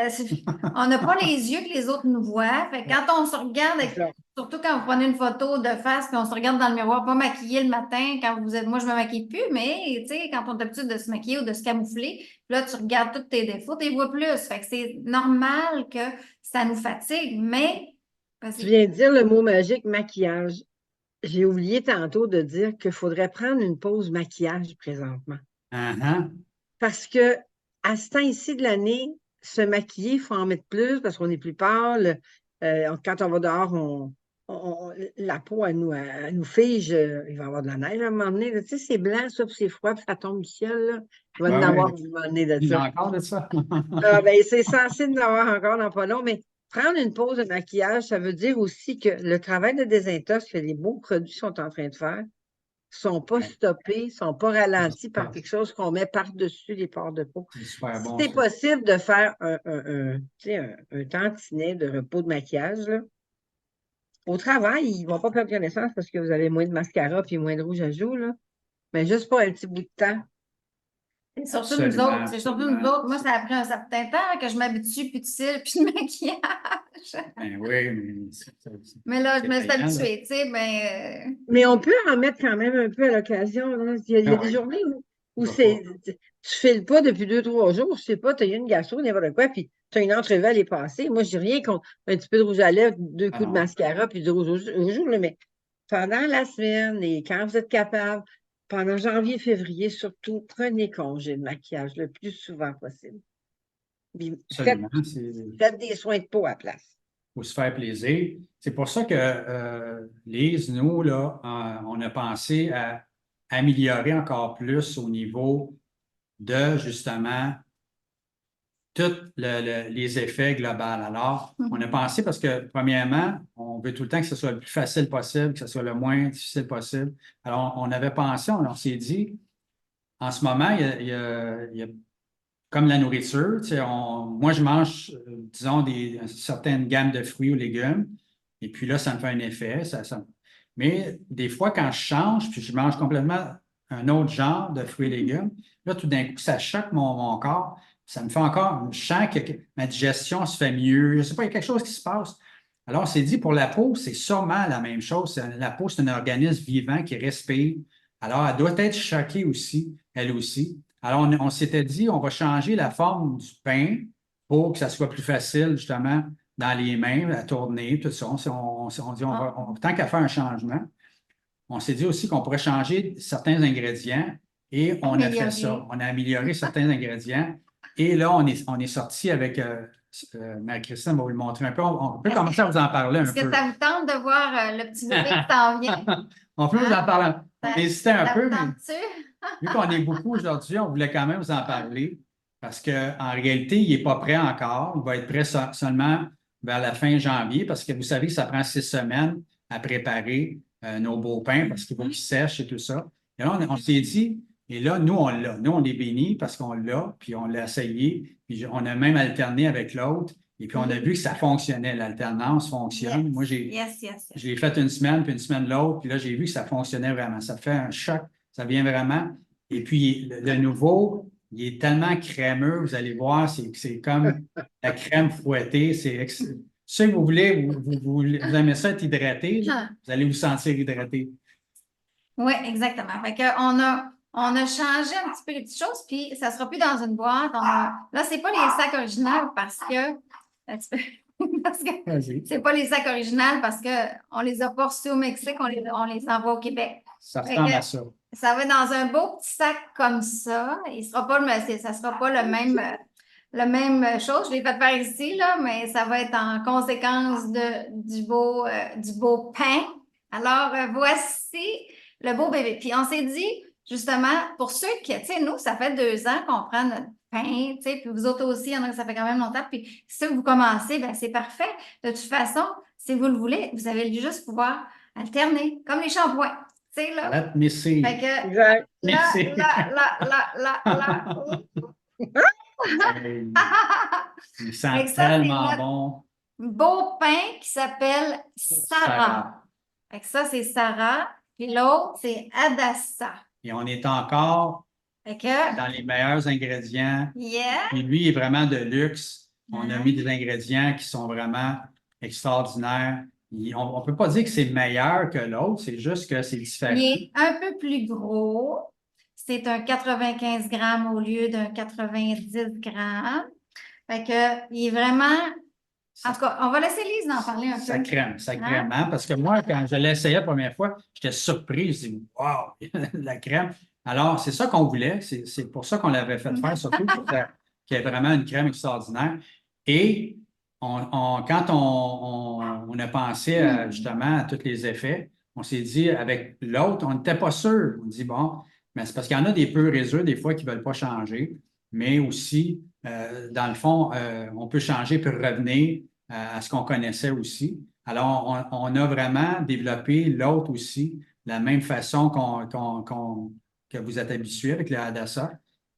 On n'a pas les yeux que les autres nous voient. Fait que quand on se regarde, C'est ça. surtout quand vous prenez une photo de face, puis on se regarde dans le miroir, pas maquillé le matin, quand vous êtes. Moi, je me maquille plus, mais tu sais, quand on a l'habitude de se maquiller ou de se camoufler, là, tu regardes tous tes défauts, tu les vois plus. Fait que c'est normal que ça nous fatigue, mais. Tu Vas-y. viens de dire le mot magique, maquillage. J'ai oublié tantôt de dire qu'il faudrait prendre une pause maquillage présentement. Uh-huh. Parce que à ce temps-ci de l'année, se maquiller, il faut en mettre plus parce qu'on est plus pâle. Quand on va dehors, la peau, elle nous fige. Il va y avoir de la neige à un moment donné. Là. Tu sais, c'est blanc, ça, puis c'est froid, puis ça tombe du ciel. Là. Il va y en Ouais, avoir ouais. un moment donné de Il y en ça. a encore de ça. Ah, ben, c'est censé en avoir encore dans pas long, mais prendre une pause de maquillage, ça veut dire aussi que le travail de désintox que les beaux produits sont en train de faire sont pas Ouais, stoppés, sont pas c'est ralentis par super. quelque chose qu'on met par-dessus les pores de peau. C'est super Si bon, c'est ça. possible de faire tu sais, un tantinet de repos de maquillage, là, au travail, ils vont pas perdre connaissance parce que vous avez moins de mascara puis moins de rouge à joues, là. Mais juste pour un petit bout de temps. C'est surtout nous Absolument, autres. C'est surtout nous absolument. autres. Moi, ça a pris un certain temps que je m'habitue, puis de cils, puis de maquillage. Ben oui, mais Mais là, je c'est me suis payant, là. habituée, tu sais, mais. Mais on peut en mettre quand même un peu à l'occasion. Là. Il y a Ah des oui, journées où pourquoi pas. tu files pas depuis 2, 3 jours, je sais pas, tu as eu une gastro, n'importe quoi, puis tu as une entrevue à aller passer. Moi, je dis rien contre un petit peu de rouge à lèvres, deux Ah coups de non, mascara, puis du rouge au jour, là, mais pendant la semaine et quand vous êtes capable, pendant janvier, février, surtout, prenez congé de maquillage le plus souvent possible. Puis absolument. Il faites des soins de peau à la place. faut se faire plaisir. C'est pour ça que, Lise, nous, là, on a pensé à améliorer encore plus au niveau de, justement, tous les effets globaux. Alors, on a pensé parce que, premièrement, on veut tout le temps que ce soit le plus facile possible, que ce soit le moins difficile possible. Alors, on avait pensé, on s'est dit, en ce moment, il y a comme la nourriture. Tu sais, moi, je mange, disons, une certaine gamme de fruits ou légumes, et puis là, ça me fait un effet. Mais des fois, quand je change, puis je mange complètement un autre genre de fruits et légumes, là, tout d'un coup, ça choque mon corps. Ça me fait encore, je sens que ma digestion se fait mieux. Je ne sais pas, il y a quelque chose qui se passe. Alors, on s'est dit, pour la peau, c'est sûrement la même chose. La peau, c'est un organisme vivant qui respire. Alors, elle doit être choquée aussi, elle aussi. Alors, on s'était dit, on va changer la forme du pain pour que ça soit plus facile, justement, dans les mains, à tourner, tout ça. On dit, tant qu'à faire un changement, on s'est dit aussi qu'on pourrait changer certains ingrédients et on a fait ça. Améliorer. On a amélioré certains ingrédients et là, on est sorti avec, Marie-Christine va vous le montrer un peu. On peut Est-ce commencer à vous en parler un est-ce que peu. ça vous tente de voir le petit bébé qui s'en vient? On peut vous Hein? en parler. On Ça, hésitait un ça vous peu, mais tente-tu? vu qu'on est beaucoup aujourd'hui, on voulait quand même vous en parler parce qu'en réalité, il n'est pas prêt encore. Il va être prêt seulement vers la fin janvier parce que vous savez que ça prend 6 semaines à préparer nos beaux pains parce qu'il faut qu'ils sèchent et tout ça. Et là, on s'est dit, et là, nous, on l'a. Nous, on est bénis parce qu'on l'a, puis on l'a essayé, puis on a même alterné avec l'autre. Et puis, on a vu que ça fonctionnait. L'alternance fonctionne. Yes, Moi, yes, yes, yes. je l'ai fait une semaine, puis une semaine l'autre, puis là, j'ai vu que ça fonctionnait vraiment. Ça fait un choc, ça vient vraiment. Et puis, le nouveau, il est tellement crémeux, vous allez voir, c'est comme la crème fouettée. Si vous voulez, vous aimez ça être hydraté, là, vous allez vous sentir hydraté. Oui, exactement. Fait que on a On a changé un petit peu les petites choses, puis ça sera plus dans une boîte. Là, c'est pas les sacs originaux parce que... parce que Vas-y. c'est pas les sacs originaux parce qu'on les a pas reçus au Mexique, on les envoie au Québec. Ça Fait ressemble que à ça. ça va être dans un beau petit sac comme ça. Ça sera pas le même chose. Je l'ai fait faire ici, là, mais ça va être en conséquence du beau pain. Alors, voici le beau bébé. Puis, on s'est dit, justement, pour ceux qui, tu sais, nous, ça fait 2 ans qu'on prend notre pain, tu sais, puis vous autres aussi, il y en a que ça fait quand même longtemps. Puis, si vous commencez, ben c'est parfait. De toute façon, si vous le voulez, vous allez juste pouvoir alterner, comme les shampoings. Tu sais, là. Let me see. Fait que Exact. Merci. là. Hey, il Fait sent que ça, c'est tellement notre bon. beau pain qui s'appelle Sarah. Sarah. Fait que ça, c'est Sarah. Puis l'autre, c'est Adassa. Et on est encore Fait que, dans les meilleurs ingrédients. yeah. Et lui est vraiment de luxe. On a Mhm. mis des ingrédients qui sont vraiment extraordinaires. On ne peut pas dire que c'est meilleur que l'autre, c'est juste que c'est différent. Il est un peu plus gros. C'est un 95 grammes au lieu d'un 90 grammes. Fait que, il est vraiment... En tout cas, on va laisser Lise en parler un peu. Ça crème, Hein? hein? Parce que moi, quand je l'ai essayé la première fois, j'étais surpris. Je dis, wow, la crème. Alors, c'est ça qu'on voulait. C'est pour ça qu'on l'avait fait faire, surtout qu'il y ait vraiment une crème extraordinaire. Et quand on a pensé justement à tous les effets, on s'est dit, avec l'autre, on n'était pas sûr. On dit, bon, mais c'est parce qu'il y en a des peu réseaux, des fois, qui ne veulent pas changer. Mais aussi, dans le fond, on peut changer pour revenir à ce qu'on connaissait aussi. Alors, on a vraiment développé l'autre aussi, de la même façon que vous êtes habitué avec le Hadassah.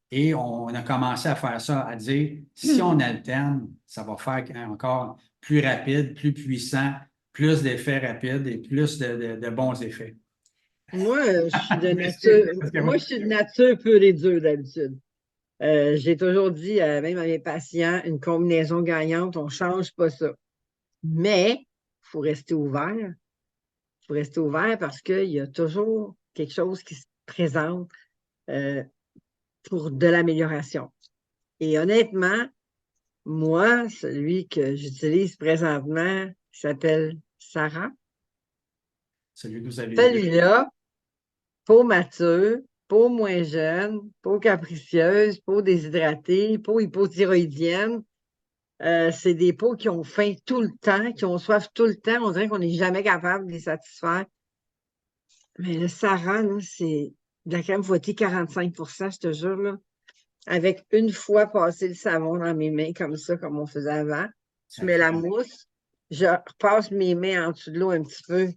Et on a commencé à faire ça, à dire, si on alterne, ça va faire encore plus rapide, plus puissant, plus d'effets rapides et plus de bons effets. Moi, je suis de Merci. nature. Moi, je suis de nature pure et dure d'habitude. J'ai toujours dit, même à mes patients, une combinaison gagnante, on ne change pas ça. Mais il faut rester ouvert. Il faut rester ouvert parce qu'il y a toujours quelque chose qui se présente pour de l'amélioration. Et honnêtement, moi, celui que j'utilise présentement, qui s'appelle Sarah. Celui que vous avez vu. Celui-là, peau mature, peau moins jeune, peau capricieuse, peau déshydratée, peau hypothyroïdienne. C'est des peaux qui ont faim tout le temps, qui ont soif tout le temps. On dirait qu'on n'est jamais capable de les satisfaire. Mais le Sarah, là, c'est de la crème fouettée 45 je te jure, là. Avec une fois passé le savon dans mes mains, comme ça, comme on faisait avant. Je mets la mousse, je repasse mes mains en dessous de l'eau un petit peu,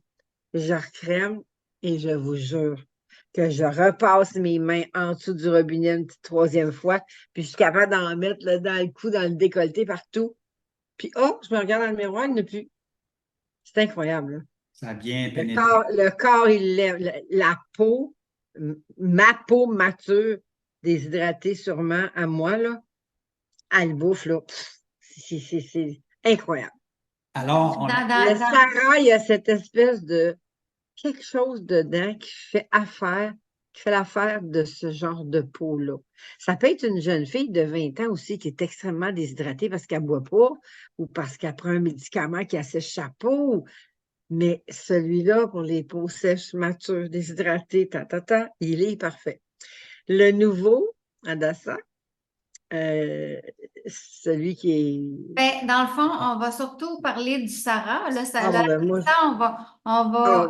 je recrème et je vous jure que je repasse mes mains en dessous du robinet une petite 3e fois, puis je suis capable d'en mettre là, dans le cou, dans le décolleté, partout. Puis, oh, je me regarde dans le miroir, il n'y en a plus. C'est incroyable, là. Ça a bien pénétré. Le corps, il lève. La peau, ma peau mature, déshydratée sûrement à moi, là, elle bouffe, là. C'est incroyable. Alors, Le Sarah, il y a cette espèce de quelque chose dedans qui fait l'affaire de ce genre de peau-là. Ça peut être une jeune fille de 20 ans aussi qui est extrêmement déshydratée parce qu'elle ne boit pas ou parce qu'elle prend un médicament qui assèche sa peau. Mais celui-là, pour les peaux sèches, matures, déshydratées, il est parfait. Le nouveau, Hadassah, celui qui est... Ben, dans le fond, on va surtout parler du Sarah. Là, Ah, moi, dans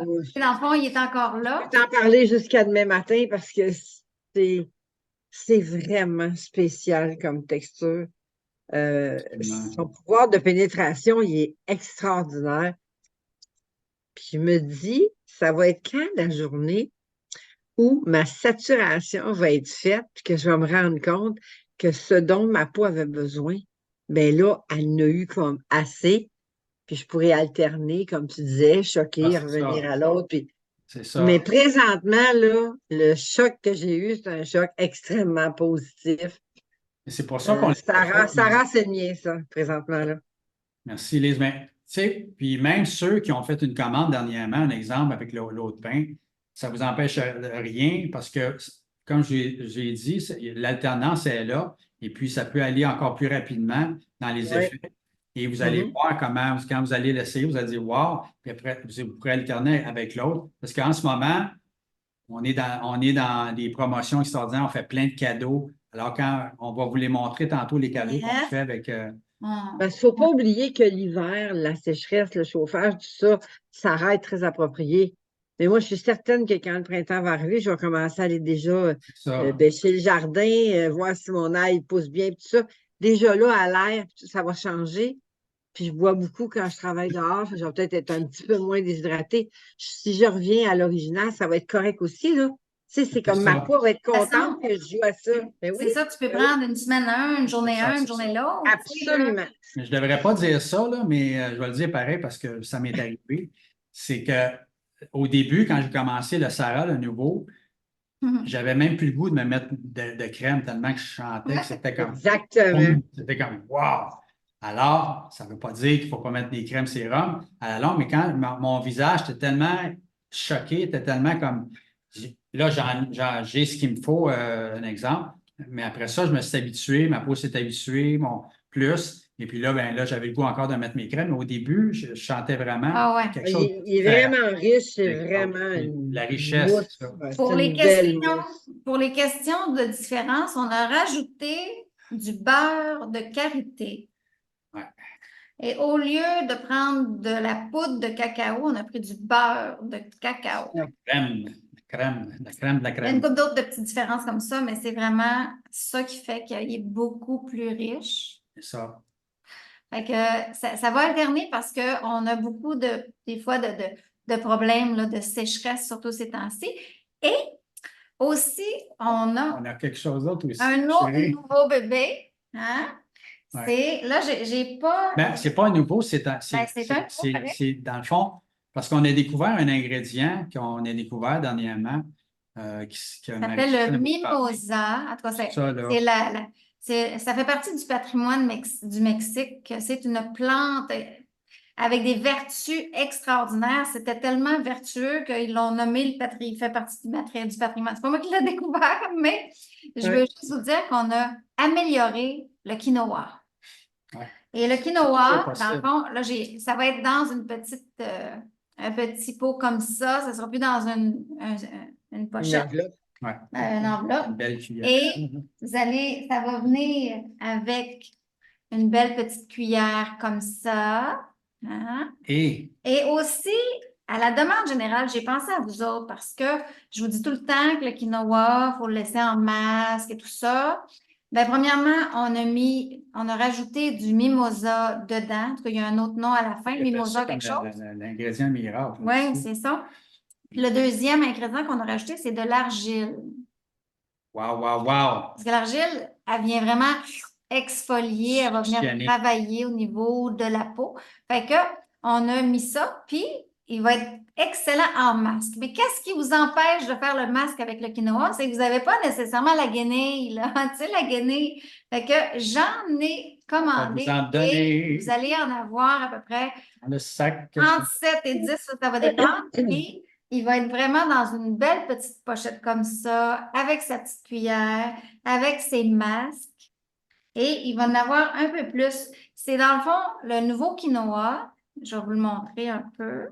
le fond, il est encore là. je vais t'en parler jusqu'à demain matin parce que c'est vraiment spécial comme texture. Son pouvoir de pénétration, il est extraordinaire. Puis je me dis, ça va être quand la journée où ma saturation va être faite, puis que je vais me rendre compte que ce dont ma peau avait besoin, bien là, elle n'a eu comme assez, puis je pourrais alterner, comme tu disais, choquer, revenir à l'autre. Puis... C'est ça. Mais présentement, là, le choc que j'ai eu, c'est un choc extrêmement positif. C'est pour ça qu'on Sarah, c'est le mien, ça, présentement, là. Merci, Lise. Mais, tu sais, puis même ceux qui ont fait une commande dernièrement, un exemple avec l'autre pain, ça ne vous empêche rien parce que comme j'ai dit, l'alternance est là, et puis ça peut aller encore plus rapidement dans les Ouais. effets. Et vous allez voir comment, quand vous allez l'essayer, vous allez dire wow, puis après, vous pourrez alterner avec l'autre. Parce qu'en ce moment, on est dans des promotions extraordinaires, on fait plein de cadeaux. Alors, quand on va vous les montrer tantôt, les cadeaux qu'on Yes. fait avec. Parce qu'il ne faut pas oublier que l'hiver, la sécheresse, le chauffage, tout ça, ça va être très approprié. Mais moi, je suis certaine que quand le printemps va arriver, je vais commencer à aller déjà Ça. bêcher le jardin, voir si mon ail pousse bien, tout ça. Déjà là, à l'air, ça va changer. Puis je bois beaucoup quand je travaille dehors. Je vais peut-être être un petit peu moins déshydratée. Si je reviens à l'original, ça va être correct aussi, là. Tu sais, c'est comme ma ça. peau va être De toute façon, contente que je joue à ça. Ben oui, c'est ça, tu peux ben oui, prendre une semaine une journée Ça, une c'est journée ça. l'autre. Tu sais, là. absolument. Je ne devrais pas dire ça, là, mais je vais le dire pareil parce que ça m'est arrivé. C'est que au début, quand j'ai commencé le Sarah, le nouveau, Mhm. j'avais même plus le goût de me mettre de crème tellement que je chantais que c'était comme Exactement. c'était comme wow! Alors, ça ne veut pas dire qu'il ne faut pas mettre des crèmes sérum à la longue, mais quand mon visage était tellement choqué, était tellement comme là, j'ai ce qu'il me faut, un exemple, mais après ça, je me suis habitué, ma peau s'est habituée, mon plus. Et puis là, ben là, j'avais le goût encore de mettre mes crèmes. Mais au début, je sentais vraiment Ah ouais. quelque chose de Il est différent. vraiment riche, c'est vraiment La une richesse, c'est mousse. ça. Ouais, c'est Pour les une belle questions, mousse. pour les questions de différence, on a rajouté du beurre de karité. Ouais. Et au lieu de prendre de la poudre de cacao, on a pris du beurre de cacao. Crème, la crème de la Il y a une crème. couple d'autres de petites différences comme ça, mais c'est vraiment ça qui fait qu'il est beaucoup plus riche. C'est ça. Fait que ça va alterner parce qu'on a beaucoup des fois de problèmes là, de sécheresse, surtout ces temps-ci. Et aussi, on a On a quelque chose d'autre aussi, un autre chérie. nouveau bébé. Hein? Ouais. Là, j'ai pas. Ben, c'est pas un nouveau, Ben, c'est un nouveau, pareil. c'est dans le fond, parce qu'on a découvert un ingrédient qu'on a découvert dernièrement, qui Ça a s'appelle le Marie-Christine nous parle. mimosa. En tout cas, Ça, là. ça fait partie du patrimoine du Mexique. C'est une plante avec des vertus extraordinaires. C'était tellement vertueux qu'ils l'ont nommé il fait partie du patrimoine. C'est pas moi qui l'ai découvert, mais je veux Ouais. juste vous dire qu'on a amélioré le quinoa. Ouais. Et le C'est toujours quinoa, dans le possible. fond, là, ça va être dans un petit pot comme ça. Ça ne sera plus dans une Une pochette, enveloppe. Ouais. une enveloppe. Une belle cuillère. Et ça va venir avec une belle petite cuillère comme ça. Hein? Et Et aussi, à la demande générale, j'ai pensé à vous autres parce que je vous dis tout le temps que le quinoa, il faut le laisser en masque et tout ça. Bien, premièrement, on a rajouté du mimosa dedans. En tout cas, il y a un autre nom à la fin, il appelle mimosa ça comme quelque chose. l'ingrédient miracle Oui, aussi. c'est ça. Puis le deuxième ingrédient qu'on a rajouté, c'est de l'argile. Wow, wow, wow! Parce que l'argile, elle vient vraiment exfolier, elle va venir Chicaner. travailler au niveau de la peau. Fait que, on a mis ça, puis il va être excellent en masque. Mais qu'est-ce qui vous empêche de faire le masque avec le quinoa? C'est que vous n'avez pas nécessairement la guenille, là. Tu sais, la guenille. Fait que j'en ai On va commandé vous en et donner vous allez en avoir à peu près dans le sac. entre 7 et 10, ça va dépendre. Puis, il va être vraiment dans une belle petite pochette comme ça, avec sa petite cuillère, avec ses masques. Et il va en avoir un peu plus. C'est dans le fond le nouveau quinoa. Je vais vous le montrer un peu.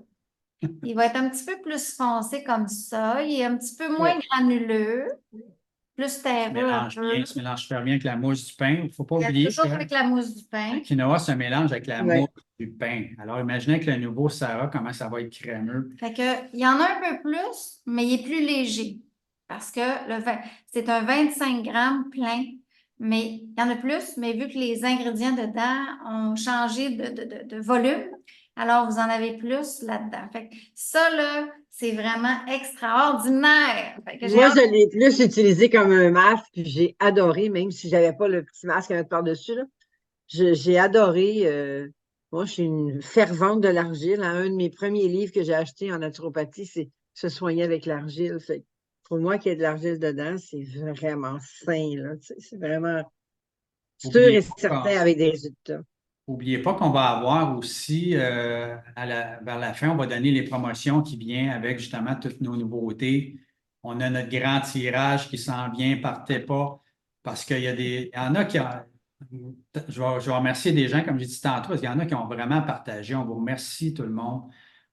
Il va être un petit peu plus foncé comme ça. Il est un petit peu moins Ouais. granuleux, plus terreux un peu. Se mélange super bien avec la mousse du pain. Il ne faut pas Il y a oublier toujours que avec la mousse du le pain. quinoa se mélange avec la Ouais. mousse du pain. Alors, imaginez que le nouveau Sarah, comment ça va être crémeux. Fait que, il y en a un peu plus, mais il est plus léger. Parce que c'est un 25 grammes plein. Mais il y en a plus, mais vu que les ingrédients dedans ont changé de volume, alors vous en avez plus là-dedans. Fait que ça, là, c'est vraiment extraordinaire. Fait que j'ai Moi, hâte. je l'ai plus utilisé comme un masque, puis j'ai adoré, même si j'avais pas le petit masque à mettre par-dessus, là. J'ai adoré. Moi, je suis une fervente de l'argile, hein. Un de mes premiers livres que j'ai acheté en naturopathie, c'est Se soigner avec l'argile. Fait que pour moi, qu'il y ait de l'argile dedans, c'est vraiment sain, là. Tu sais, c'est vraiment sûr N'oubliez et pas certain avec des résultats. oubliez pas qu'on va avoir aussi, vers la fin, on va donner les promotions qui viennent avec justement toutes nos nouveautés. On a notre grand tirage qui s'en vient, partez pas, parce il y en a qui je vais remercier des gens, comme j'ai dit tantôt, parce qu'il y en a qui ont vraiment partagé. On vous remercie tout le monde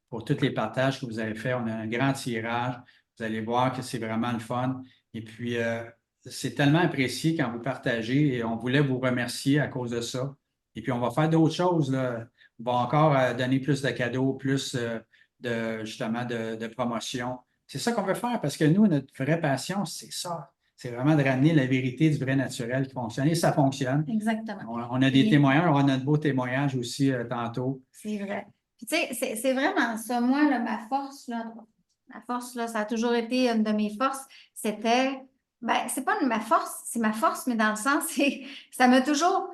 pour tous les partages que vous avez faits. On a un grand tirage. Vous allez voir que c'est vraiment le fun. Et puis, c'est tellement apprécié quand vous partagez et on voulait vous remercier à cause de ça. Et puis, on va faire d'autres choses, là. On va encore donner plus de cadeaux, plus justement de promotion. C'est ça qu'on veut faire parce que nous, notre vraie passion, c'est ça. C'est vraiment de ramener la vérité du vrai naturel qui fonctionne. Et ça fonctionne. Exactement. On a des témoignages, on a notre beau témoignage aussi tantôt. C'est vrai. Puis, tu sais, c'est vraiment ça. Moi, là, ma force, là, ça a toujours été une de mes forces. C'était, ben, c'est pas ma force, c'est ma force, mais dans le sens, ça m'a toujours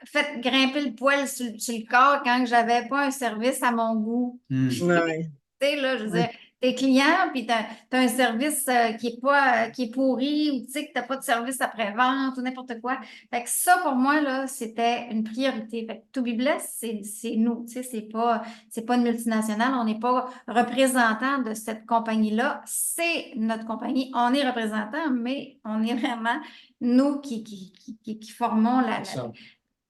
fait grimper le poil sur le corps quand j'avais pas un service à mon goût. Ouais. Tu sais, là, je veux dire, t'es client, puis t'as un service qui est pourri, ou tu sais que t'as pas de service après-vente, ou n'importe quoi. Fait que ça, pour moi, là, c'était une priorité. Fait que To Be Blessed, c'est nous, tu sais, c'est pas une multinationale, on n'est pas représentant de cette compagnie-là, c'est notre compagnie. On est représentant, mais on est vraiment nous qui formons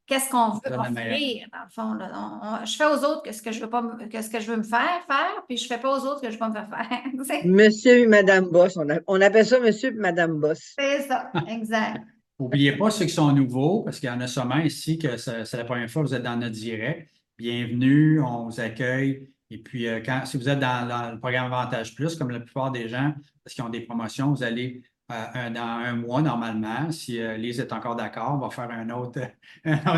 qu'est-ce qu'on veut offrir, dans le fond. Là. Je fais aux autres que ce que je veux pas, que ce que je veux me faire, puis je fais pas aux autres que je veux pas me faire faire. Monsieur et Madame Boss. On appelle ça Monsieur et Madame Boss. C'est ça, exact. N'oubliez pas ceux qui sont nouveaux, parce qu'il y en a sûrement ici que c'est la première fois que vous êtes dans notre direct. Bienvenue, on vous accueille. Et puis, si vous êtes dans le programme Avantage Plus, comme la plupart des gens, parce qu'ils ont des promotions, vous allez dans un mois normalement. Si Lise est encore d'accord, on va faire un autre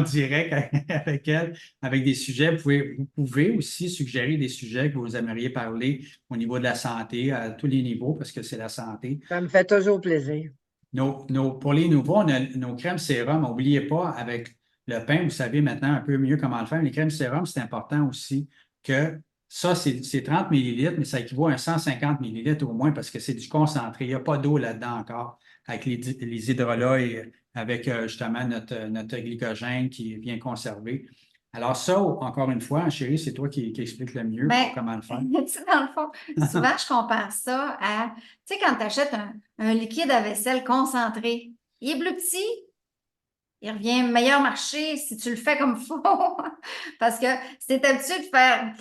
direct avec elle, avec des sujets. Vous pouvez aussi suggérer des sujets que vous aimeriez parler au niveau de la santé, à tous les niveaux, parce que c'est la santé. Ça me fait toujours plaisir. Pour les nouveaux, on a nos crèmes sérum. N'oubliez pas, avec le pain, vous savez maintenant un peu mieux comment le faire. Les crèmes sérum, c'est important aussi que ça, c'est 30 millilitres, mais ça équivaut à 150 millilitres au moins parce que c'est du concentré. Il n'y a pas d'eau là-dedans encore avec les hydrolats et avec justement notre glycogène qui est bien conservé. Alors ça, encore une fois, chérie, c'est toi qui explique le mieux comment le faire. Tu sais, dans le fond, souvent, je compare ça à, tu sais, quand tu achètes un liquide à vaisselle concentré, il est plus petit, il revient meilleur marché si tu le fais comme il faut. Parce que si tu es habitué de faire,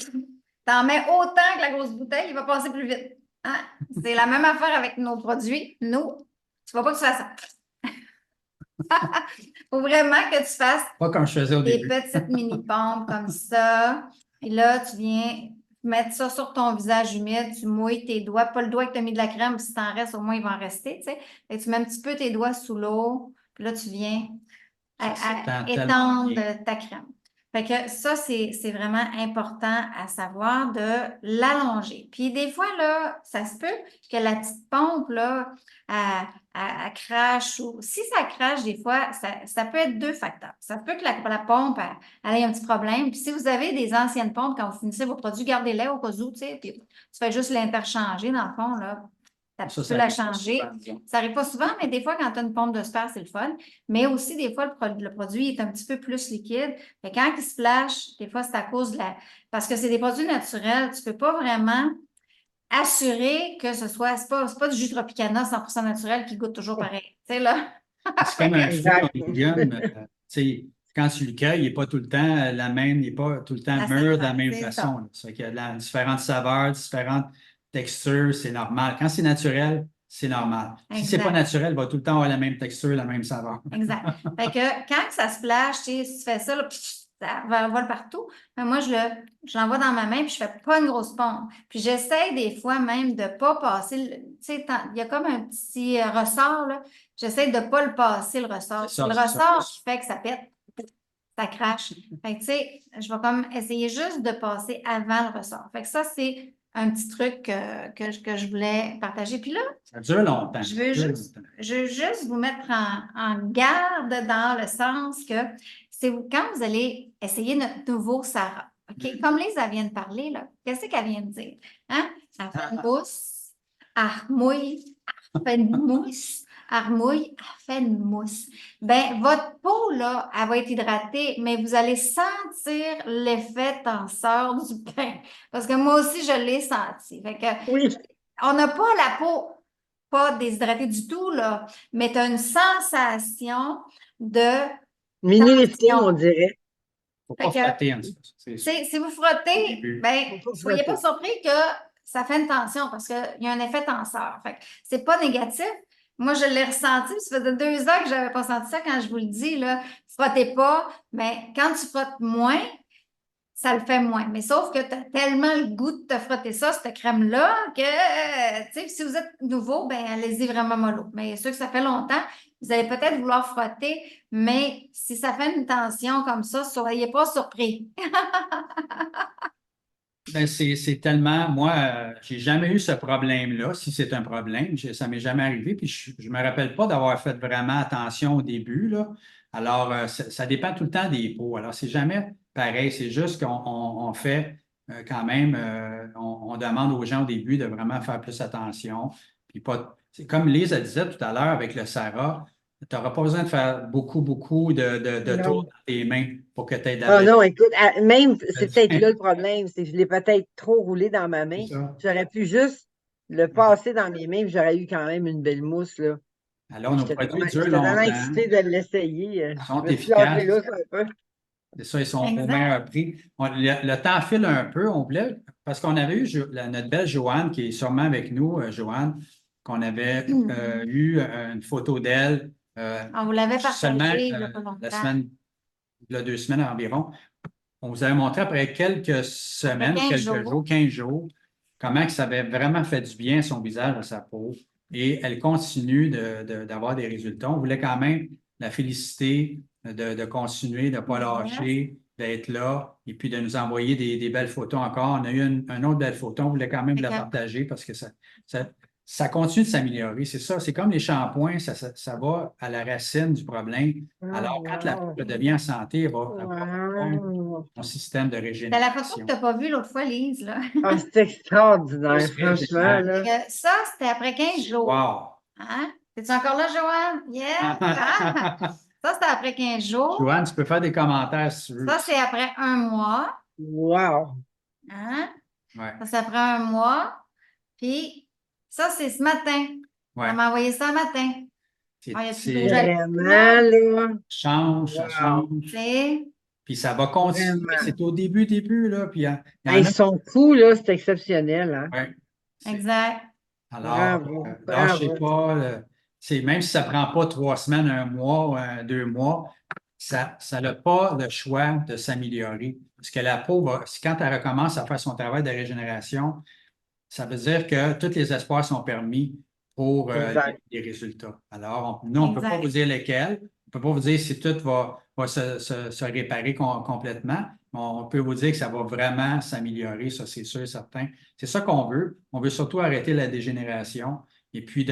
t'en mets autant que la grosse bouteille, il va passer plus vite. Hein? C'est la même affaire avec nos produits. Nous, tu ne vas pas que tu fasses ça. Il faut vraiment que tu fasses pas comme je faisais au des début. petites mini-pompes comme ça. Et là, tu viens mettre ça sur ton visage humide, tu mouilles tes doigts, pas le doigt que tu as mis de la crème, si t'en restes, au moins il va en rester, tu sais. Et tu mets un petit peu tes doigts sous l'eau, puis là, tu viens étendre ta crème. Fait que ça, c'est vraiment important à savoir de l'allonger. Puis des fois, là, ça se peut que la petite pompe, là, elle crache ou si ça crache, des fois, ça peut être deux facteurs. Ça peut que la pompe elle ait un petit problème. Puis si vous avez des anciennes pompes, quand vous finissez vos produits, gardez-les au cas où, tu sais, puis tu fais juste l'interchanger, dans le fond, là. Tu peux la changer. Ça n'arrive pas souvent, mais des fois, quand tu as une pompe de super, c'est le fun. Mais aussi, des fois, le produit est un petit peu plus liquide. Mais quand il se flash, des fois, c'est à cause de parce que c'est des produits naturels, tu ne peux pas vraiment assurer que ce soit. C'est pas du jus Tropicana 100% naturel qui goûte toujours pareil. Tu sais, là. C'est comme un fruit en légumes. Tu sais, quand tu le cueilles, il n'est pas tout le temps la même, il n'est pas tout le temps mûr de la même façon. Ça fait qu'il y a différentes saveurs, différentes texture, c'est normal. Quand c'est naturel, c'est normal. Si c'est pas naturel, il va tout le temps avoir la même texture, la même saveur. Exact. Fait que quand ça se flash, si tu fais ça, là, ça vole partout. Mais moi, je l'envoie dans ma main puis je fais pas une grosse pompe. Puis j'essaie des fois même de pas passer, tu sais, il y a comme un petit ressort, là. J'essaie de pas le passer, le ressort. Le ressort qui fait que ça pète, ça crache. Fait que, tu sais, je vais comme essayer juste de passer avant le ressort. Fait que ça, c'est un petit truc que je voulais partager. Puis là, ça dure longtemps. Je veux juste vous mettre en garde dans le sens que quand vous allez essayer notre nouveau Sarah, OK? Comme Lisa vient de parler, là, qu'est-ce qu'elle vient de dire? Hein? Elle fait une mousse, elle remouille, elle fait une mousse, elle remouille, elle fait une mousse. Bien, votre peau, là, elle va être hydratée, mais vous allez sentir l'effet tenseur du pain. Parce que moi aussi, je l'ai senti. Fait que, oui. on n'a pas la peau pas déshydratée du tout, là, mais tu as une sensation de Mini lifting, on tension. dirait. Faut Fait pas que, frotter, en tout cas. si vous Au frottez, début. ben, Faut pas soyez pas frotter. surpris que ça fait une tension parce qu'il y a un effet tenseur. Fait que c'est pas négatif. Moi, je l'ai ressenti. Ça faisait 2 ans que j'avais pas senti ça quand je vous le dis, là. Frottez pas, mais quand tu frottes moins, ça le fait moins. Mais sauf que tu as tellement le goût de te frotter ça, cette crème-là, que, tu sais, si vous êtes nouveau, ben allez-y vraiment mollo. Mais ceux que ça fait longtemps, vous allez peut-être vouloir frotter, mais si ça fait une tension comme ça, soyez pas surpris. Ben, c'est tellement, moi, j'ai jamais eu ce problème-là, si c'est un problème, ça m'est jamais arrivé, puis je me rappelle pas d'avoir fait vraiment attention au début, là. Alors, ça dépend tout le temps des peaux. Alors, c'est jamais pareil, c'est juste qu'on fait quand même, on demande aux gens au début de vraiment faire plus attention, puis pas, c'est comme Lise elle disait tout à l'heure avec le Sarah, tu n'auras pas besoin de faire beaucoup, beaucoup de tours Non. dans tes mains pour que tu aies de la Ah belle. non, écoute, même, c'est peut-être là le problème, c'est que je l'ai peut-être trop roulé dans ma C'est main. ça. J'aurais pu juste le passer dans mes mains, puis j'aurais eu quand même une belle mousse, là. Alors, Mais nos produits durent j'étais tellement longtemps, excitée de l'essayer. Je sont me suis lâchée efficaces. là un peu. C'est ça, ils sont au Exact. meilleur prix. Le temps file un peu. On voulait, parce qu'on avait eu notre belle Joanne, qui est sûrement avec nous, Joanne, qu'on avait eu une photo d'elle On vous l'avait seulement partagé il n'y a pas la longtemps. semaine, il y a 2 semaines environ. On vous avait montré après quelques Après semaines, 15 quelques jours. jours, 15 jours, comment que ça avait vraiment fait du bien à son visage, à sa peau. Et elle continue d'avoir des résultats. On voulait quand même la féliciter de continuer, de ne pas Yes. lâcher, d'être là, et puis de nous envoyer des belles photos encore. On a eu une autre belle photo, on voulait quand même Fait la que, partager parce que ça continue de s'améliorer. C'est ça, c'est comme les shampoings, ça va à la racine du problème. Ah, Alors, quand la peau wow. devient en santé, elle va répondre Wow. mon système de c'était la photo que tu régénération. n'as pas vue l'autre fois, Lise, là. Ah, c'est extraordinaire, C'est très franchement, génial. là. Ça, c'était après 15 jours. Wow! Hein? Es-tu encore là, Joanne? Yes! Ah! Ça, c'était après 15 jours. Joanne, tu peux faire des commentaires si tu veux. Ça, c'est après un mois. Wow. Hein? Ouais, Ça, c'est après un mois. Puis, ça, c'est ce matin. ouais. Elle m'a envoyé ça un matin. Ah, il y a du rouge à lèvres, Vraiment, là. là. Change, ça Wow. change. C'est Puis ça va continuer. Vraiment. C'est au début, là. Puis il y en Hey, a. son coup, là, c'est exceptionnel, hein? Ouais. exact. Alors, Bravo, lâchez bravo. pas. Même si ça ne prend pas 3 semaines, un mois, 2 mois, ça n'a pas le choix de s'améliorer. Parce que la peau quand elle recommence à faire son travail de régénération, ça veut dire que tous les espoirs sont permis pour Exact. les résultats. Alors, nous, on ne peut pas vous Exact. dire lesquels. On ne peut pas vous dire si tout va se réparer complètement. On peut vous dire que ça va vraiment s'améliorer, ça, c'est sûr et certain. C'est ça qu'on veut. On veut surtout arrêter la dégénération et puis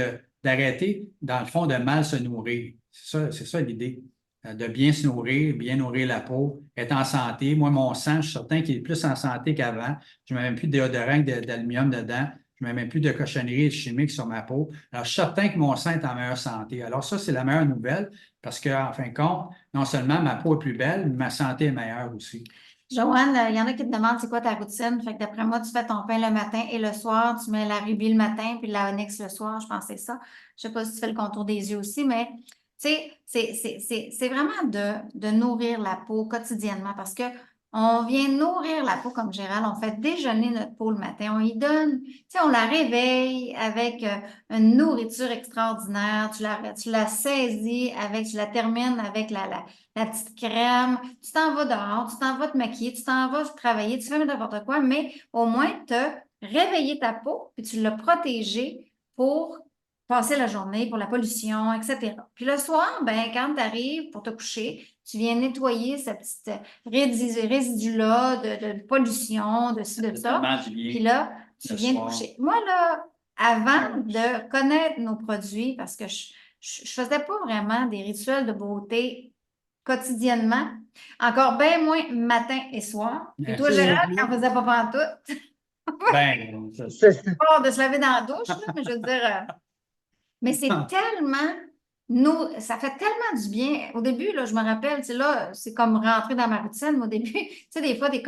d'arrêter, dans le fond, de mal se nourrir. C'est ça l'idée. De bien se nourrir, bien nourrir la peau, être en santé. Moi, mon sang, je suis certain qu'il est plus en santé qu'avant. Je ne mets même plus de déodorant d'aluminium dedans. Je ne mets même plus de cochonneries chimiques sur ma peau. Alors, je suis certain que mon sang est en meilleure santé. Alors, ça, c'est la meilleure nouvelle parce qu'en fin de compte, non seulement ma peau est plus belle, mais ma santé est meilleure aussi. Joanne, il y en a qui te demandent c'est quoi ta routine. Fait que d'après moi, tu fais ton pain le matin et le soir, tu mets la rubis le matin puis la onyx le soir. Je pense que c'est ça. Je sais pas si tu fais le contour des yeux aussi, mais tu sais, c'est vraiment de nourrir la peau quotidiennement parce que on vient nourrir la peau comme Gérald. On fait déjeuner notre peau le matin. On y donne, tu sais, on la réveille avec une nourriture extraordinaire. Tu la saisis avec, tu la termines avec la petite crème, tu t'en vas dehors, tu t'en vas te maquiller, tu t'en vas travailler, tu fais n'importe quoi, mais au moins tu as réveillé ta peau, puis tu l'as protégée pour passer la journée, pour la pollution, etc. Puis le soir, ben, quand tu arrives pour te coucher, tu viens nettoyer ce petit résidu-là de pollution, de ci, de ça. Tellement du bien Puis là, tu le viens te soir. coucher. Moi, là, avant de connaître nos produits, parce que je faisais pas vraiment des rituels de beauté quotidiennement. Encore bien moins matin et soir. Et toi, C'est ça. Gérald, tu n'en faisais pas pantoute. Ben, C'est ça. Pas de se laver dans la douche, là, mais je veux dire, mais c'est tellement, ça fait tellement du bien. Au début, là, je me rappelle, là, c'est comme rentrer dans ma routine. Mais au début, tu sais, des fois, tu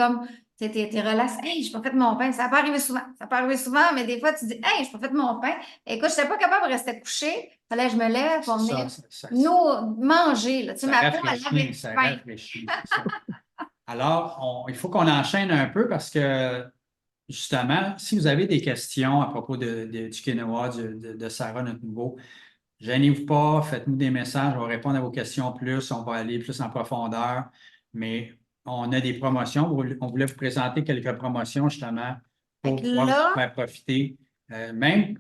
t'es relax. Hey, j'ai pas fait mon pain. Ça n'a pas arrivé souvent. Ça peut arriver souvent, mais des fois, tu dis, hey, j'ai pas fait mon pain. Écoute, je n'étais pas capable de rester couché. Fallait que je me lève pour venir nous manger. Là. Tu sais, ma peau, elle avait ça faim. rafraîchit, c'est ça. Alors, il faut qu'on enchaîne un peu parce que, justement, si vous avez des questions à propos du quinoa, de Sarah, notre nouveau, gênez-vous pas, faites-nous des messages, on va répondre à vos questions plus, on va aller plus en profondeur, mais on a des promotions. On voulait vous présenter quelques promotions, justement, pour pouvoir vous faire profiter. Même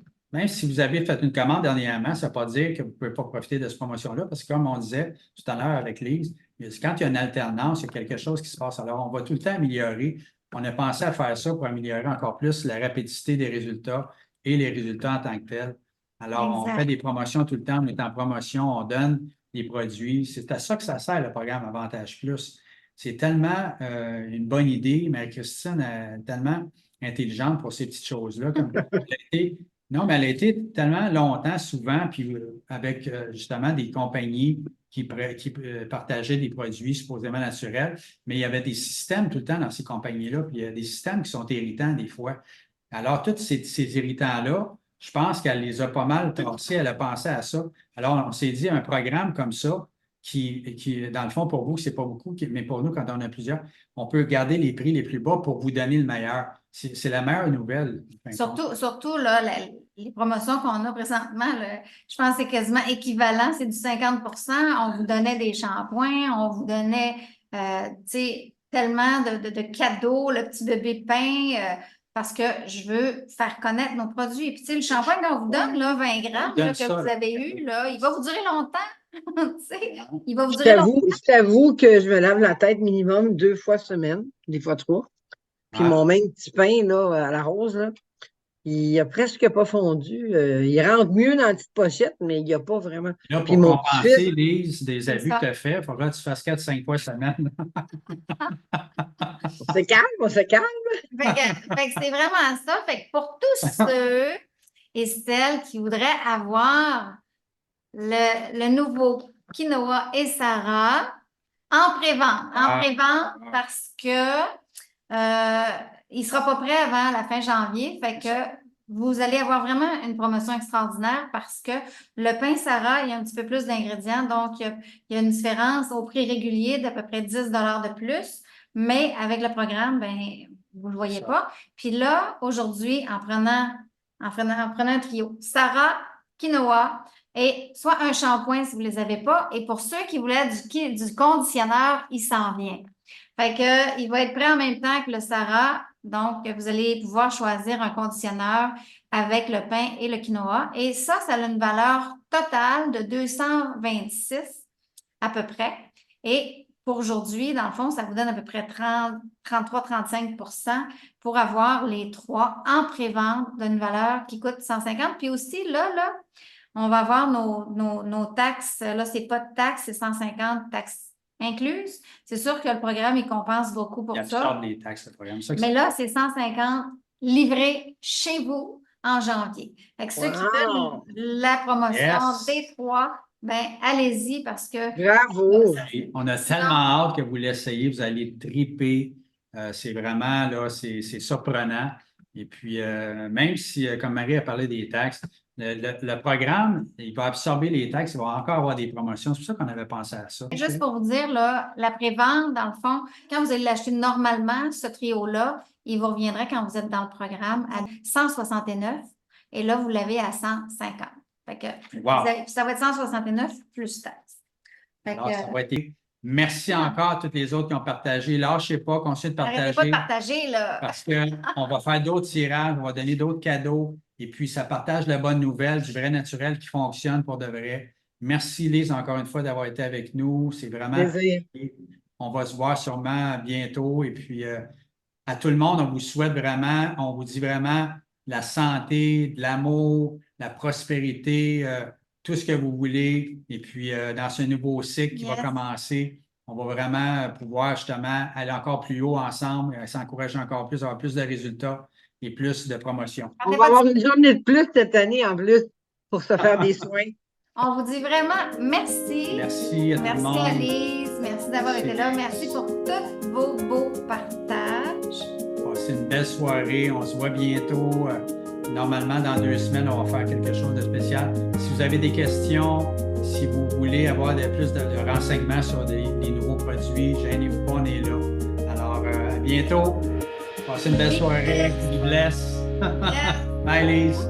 si vous avez fait une commande dernièrement, ça ne veut pas dire que vous ne pouvez pas profiter de cette promotion-là, parce que comme on disait tout à l'heure avec Lise, quand il y a une alternance, il y a quelque chose qui se passe. Alors, on va tout le temps améliorer. On a pensé à faire ça pour améliorer encore plus la rapidité des résultats et les résultats en tant que tels. Alors, on fait des promotions tout le temps, on est en promotion, on donne des produits. C'est à ça que ça sert, le programme Avantage Plus. C'est tellement une bonne idée. Marie-Christine est tellement intelligente pour ces petites choses-là. Non, mais elle a été tellement longtemps, souvent, puis avec justement des compagnies qui partageaient des produits supposément naturels, mais il y avait des systèmes tout le temps dans ces compagnies-là, puis il y a des systèmes qui sont irritants des fois. Alors, tous ces irritants-là, je pense qu'elle les a pas mal tracés, elle a pensé à ça. Alors, on s'est dit, un programme comme ça, qui dans le fond, pour vous, c'est pas beaucoup, mais pour nous, quand on a plusieurs, on peut garder les prix les plus bas pour vous donner le meilleur. C'est la meilleure nouvelle. Surtout là, les promotions qu'on a présentement, là, je pense que c'est quasiment équivalent, c'est du 50 %. On vous donnait des shampoings, on vous donnait tellement de cadeaux, le petit bébé pain, parce que je veux faire connaître nos produits. Et puis, le shampoing qu'on vous donne, là, 20 grammes là, que vous avez eu, là, il va vous durer longtemps. Il va vous durer longtemps. Je t'avoue que je me lave la tête minimum 2 fois semaine, des fois 3. Puis mon même petit pain là, à la rose, là, il n'a presque pas fondu. Il rentre mieux dans la petite pochette, mais il n'y a pas vraiment. Là, pour puis mon compenser, Lise, des abus que tu as fait, il faudra que tu fasses 4-5 fois semaine. On se calme. Fait que c'est vraiment ça. Fait que pour tous ceux et celles qui voudraient avoir le nouveau quinoa et Sarah en prévente, parce que il ne sera pas prêt avant la fin janvier. Fait que vous allez avoir vraiment une promotion extraordinaire parce que le pain Sarah, il y a un petit peu plus d'ingrédients. Donc, il y a une différence au prix régulier d'à peu près 10 $ de plus. Mais avec le programme, ben, vous ne le voyez pas. Puis là, aujourd'hui, en prenant un trio, Sarah, quinoa, et soit un shampoing si vous ne les avez pas. Et pour ceux qui voulaient du conditionneur, il s'en vient. Fait que, il va être prêt en même temps que le Sarah. Donc, vous allez pouvoir choisir un conditionneur avec le pain et le quinoa. Et ça a une valeur totale de 226 à peu près. Et pour aujourd'hui, dans le fond, ça vous donne à peu près 33-35 % pour avoir les 3 en pré-vente d'une valeur qui coûte 150. Puis aussi, là, on va avoir nos taxes. Là, c'est pas de taxes, c'est 150 taxes incluses. C'est sûr que le programme, il compense beaucoup pour ça. Il absorbe les taxes, le programme. Mais là, c'est 150 livrés chez vous en janvier. Fait que ceux qui veulent la promotion des 3, ben allez-y parce que... Bravo! On a tellement hâte que vous l'essayiez. Vous allez triper. C'est vraiment, là, c'est surprenant. Et puis, même si, comme Marie a parlé des taxes, le programme, il va absorber les taxes, il va encore avoir des promotions. C'est pour ça qu'on avait pensé à ça. Juste pour vous dire, là, la prévente, dans le fond, quand vous allez l'acheter normalement, ce trio-là, il vous reviendrait quand vous êtes dans le programme à 169 et là, vous l'avez à 150. Fait que ça va être 169 plus taxes. Alors, ça va être... Merci encore à toutes les autres qui ont partagé. Lâchez pas, continuez de partager. Arrêtez pas de partager, là. Parce qu'on va faire d'autres tirages, on va donner d'autres cadeaux. Et puis, ça partage la bonne nouvelle, du vrai naturel qui fonctionne pour de vrai. Merci, Lise, encore une fois, d'avoir été avec nous. C'est vraiment... Plaisir. On va se voir sûrement bientôt. Et puis, à tout le monde, on vous souhaite vraiment, on vous dit vraiment la santé, de l'amour, la prospérité, tout ce que vous voulez. Et puis, dans ce nouveau cycle qui va commencer, on va vraiment pouvoir justement aller encore plus haut ensemble, s'encourager encore plus, avoir plus de résultats et plus de promotions. On va avoir une journée de plus cette année en plus pour se faire des soins. On vous dit vraiment merci. Merci à tout le monde. Merci Alice, merci d'avoir été là. Merci pour tous vos beaux partages. passez une belle soirée. On se voit bientôt. Normalement, dans 2 semaines, on va faire quelque chose de spécial. Si vous avez des questions, si vous voulez avoir plus de renseignements sur des nouveaux produits, gênez-vous pas, on est là. Alors, à bientôt. Passez une belle soirée. God bless. Bye, Lise.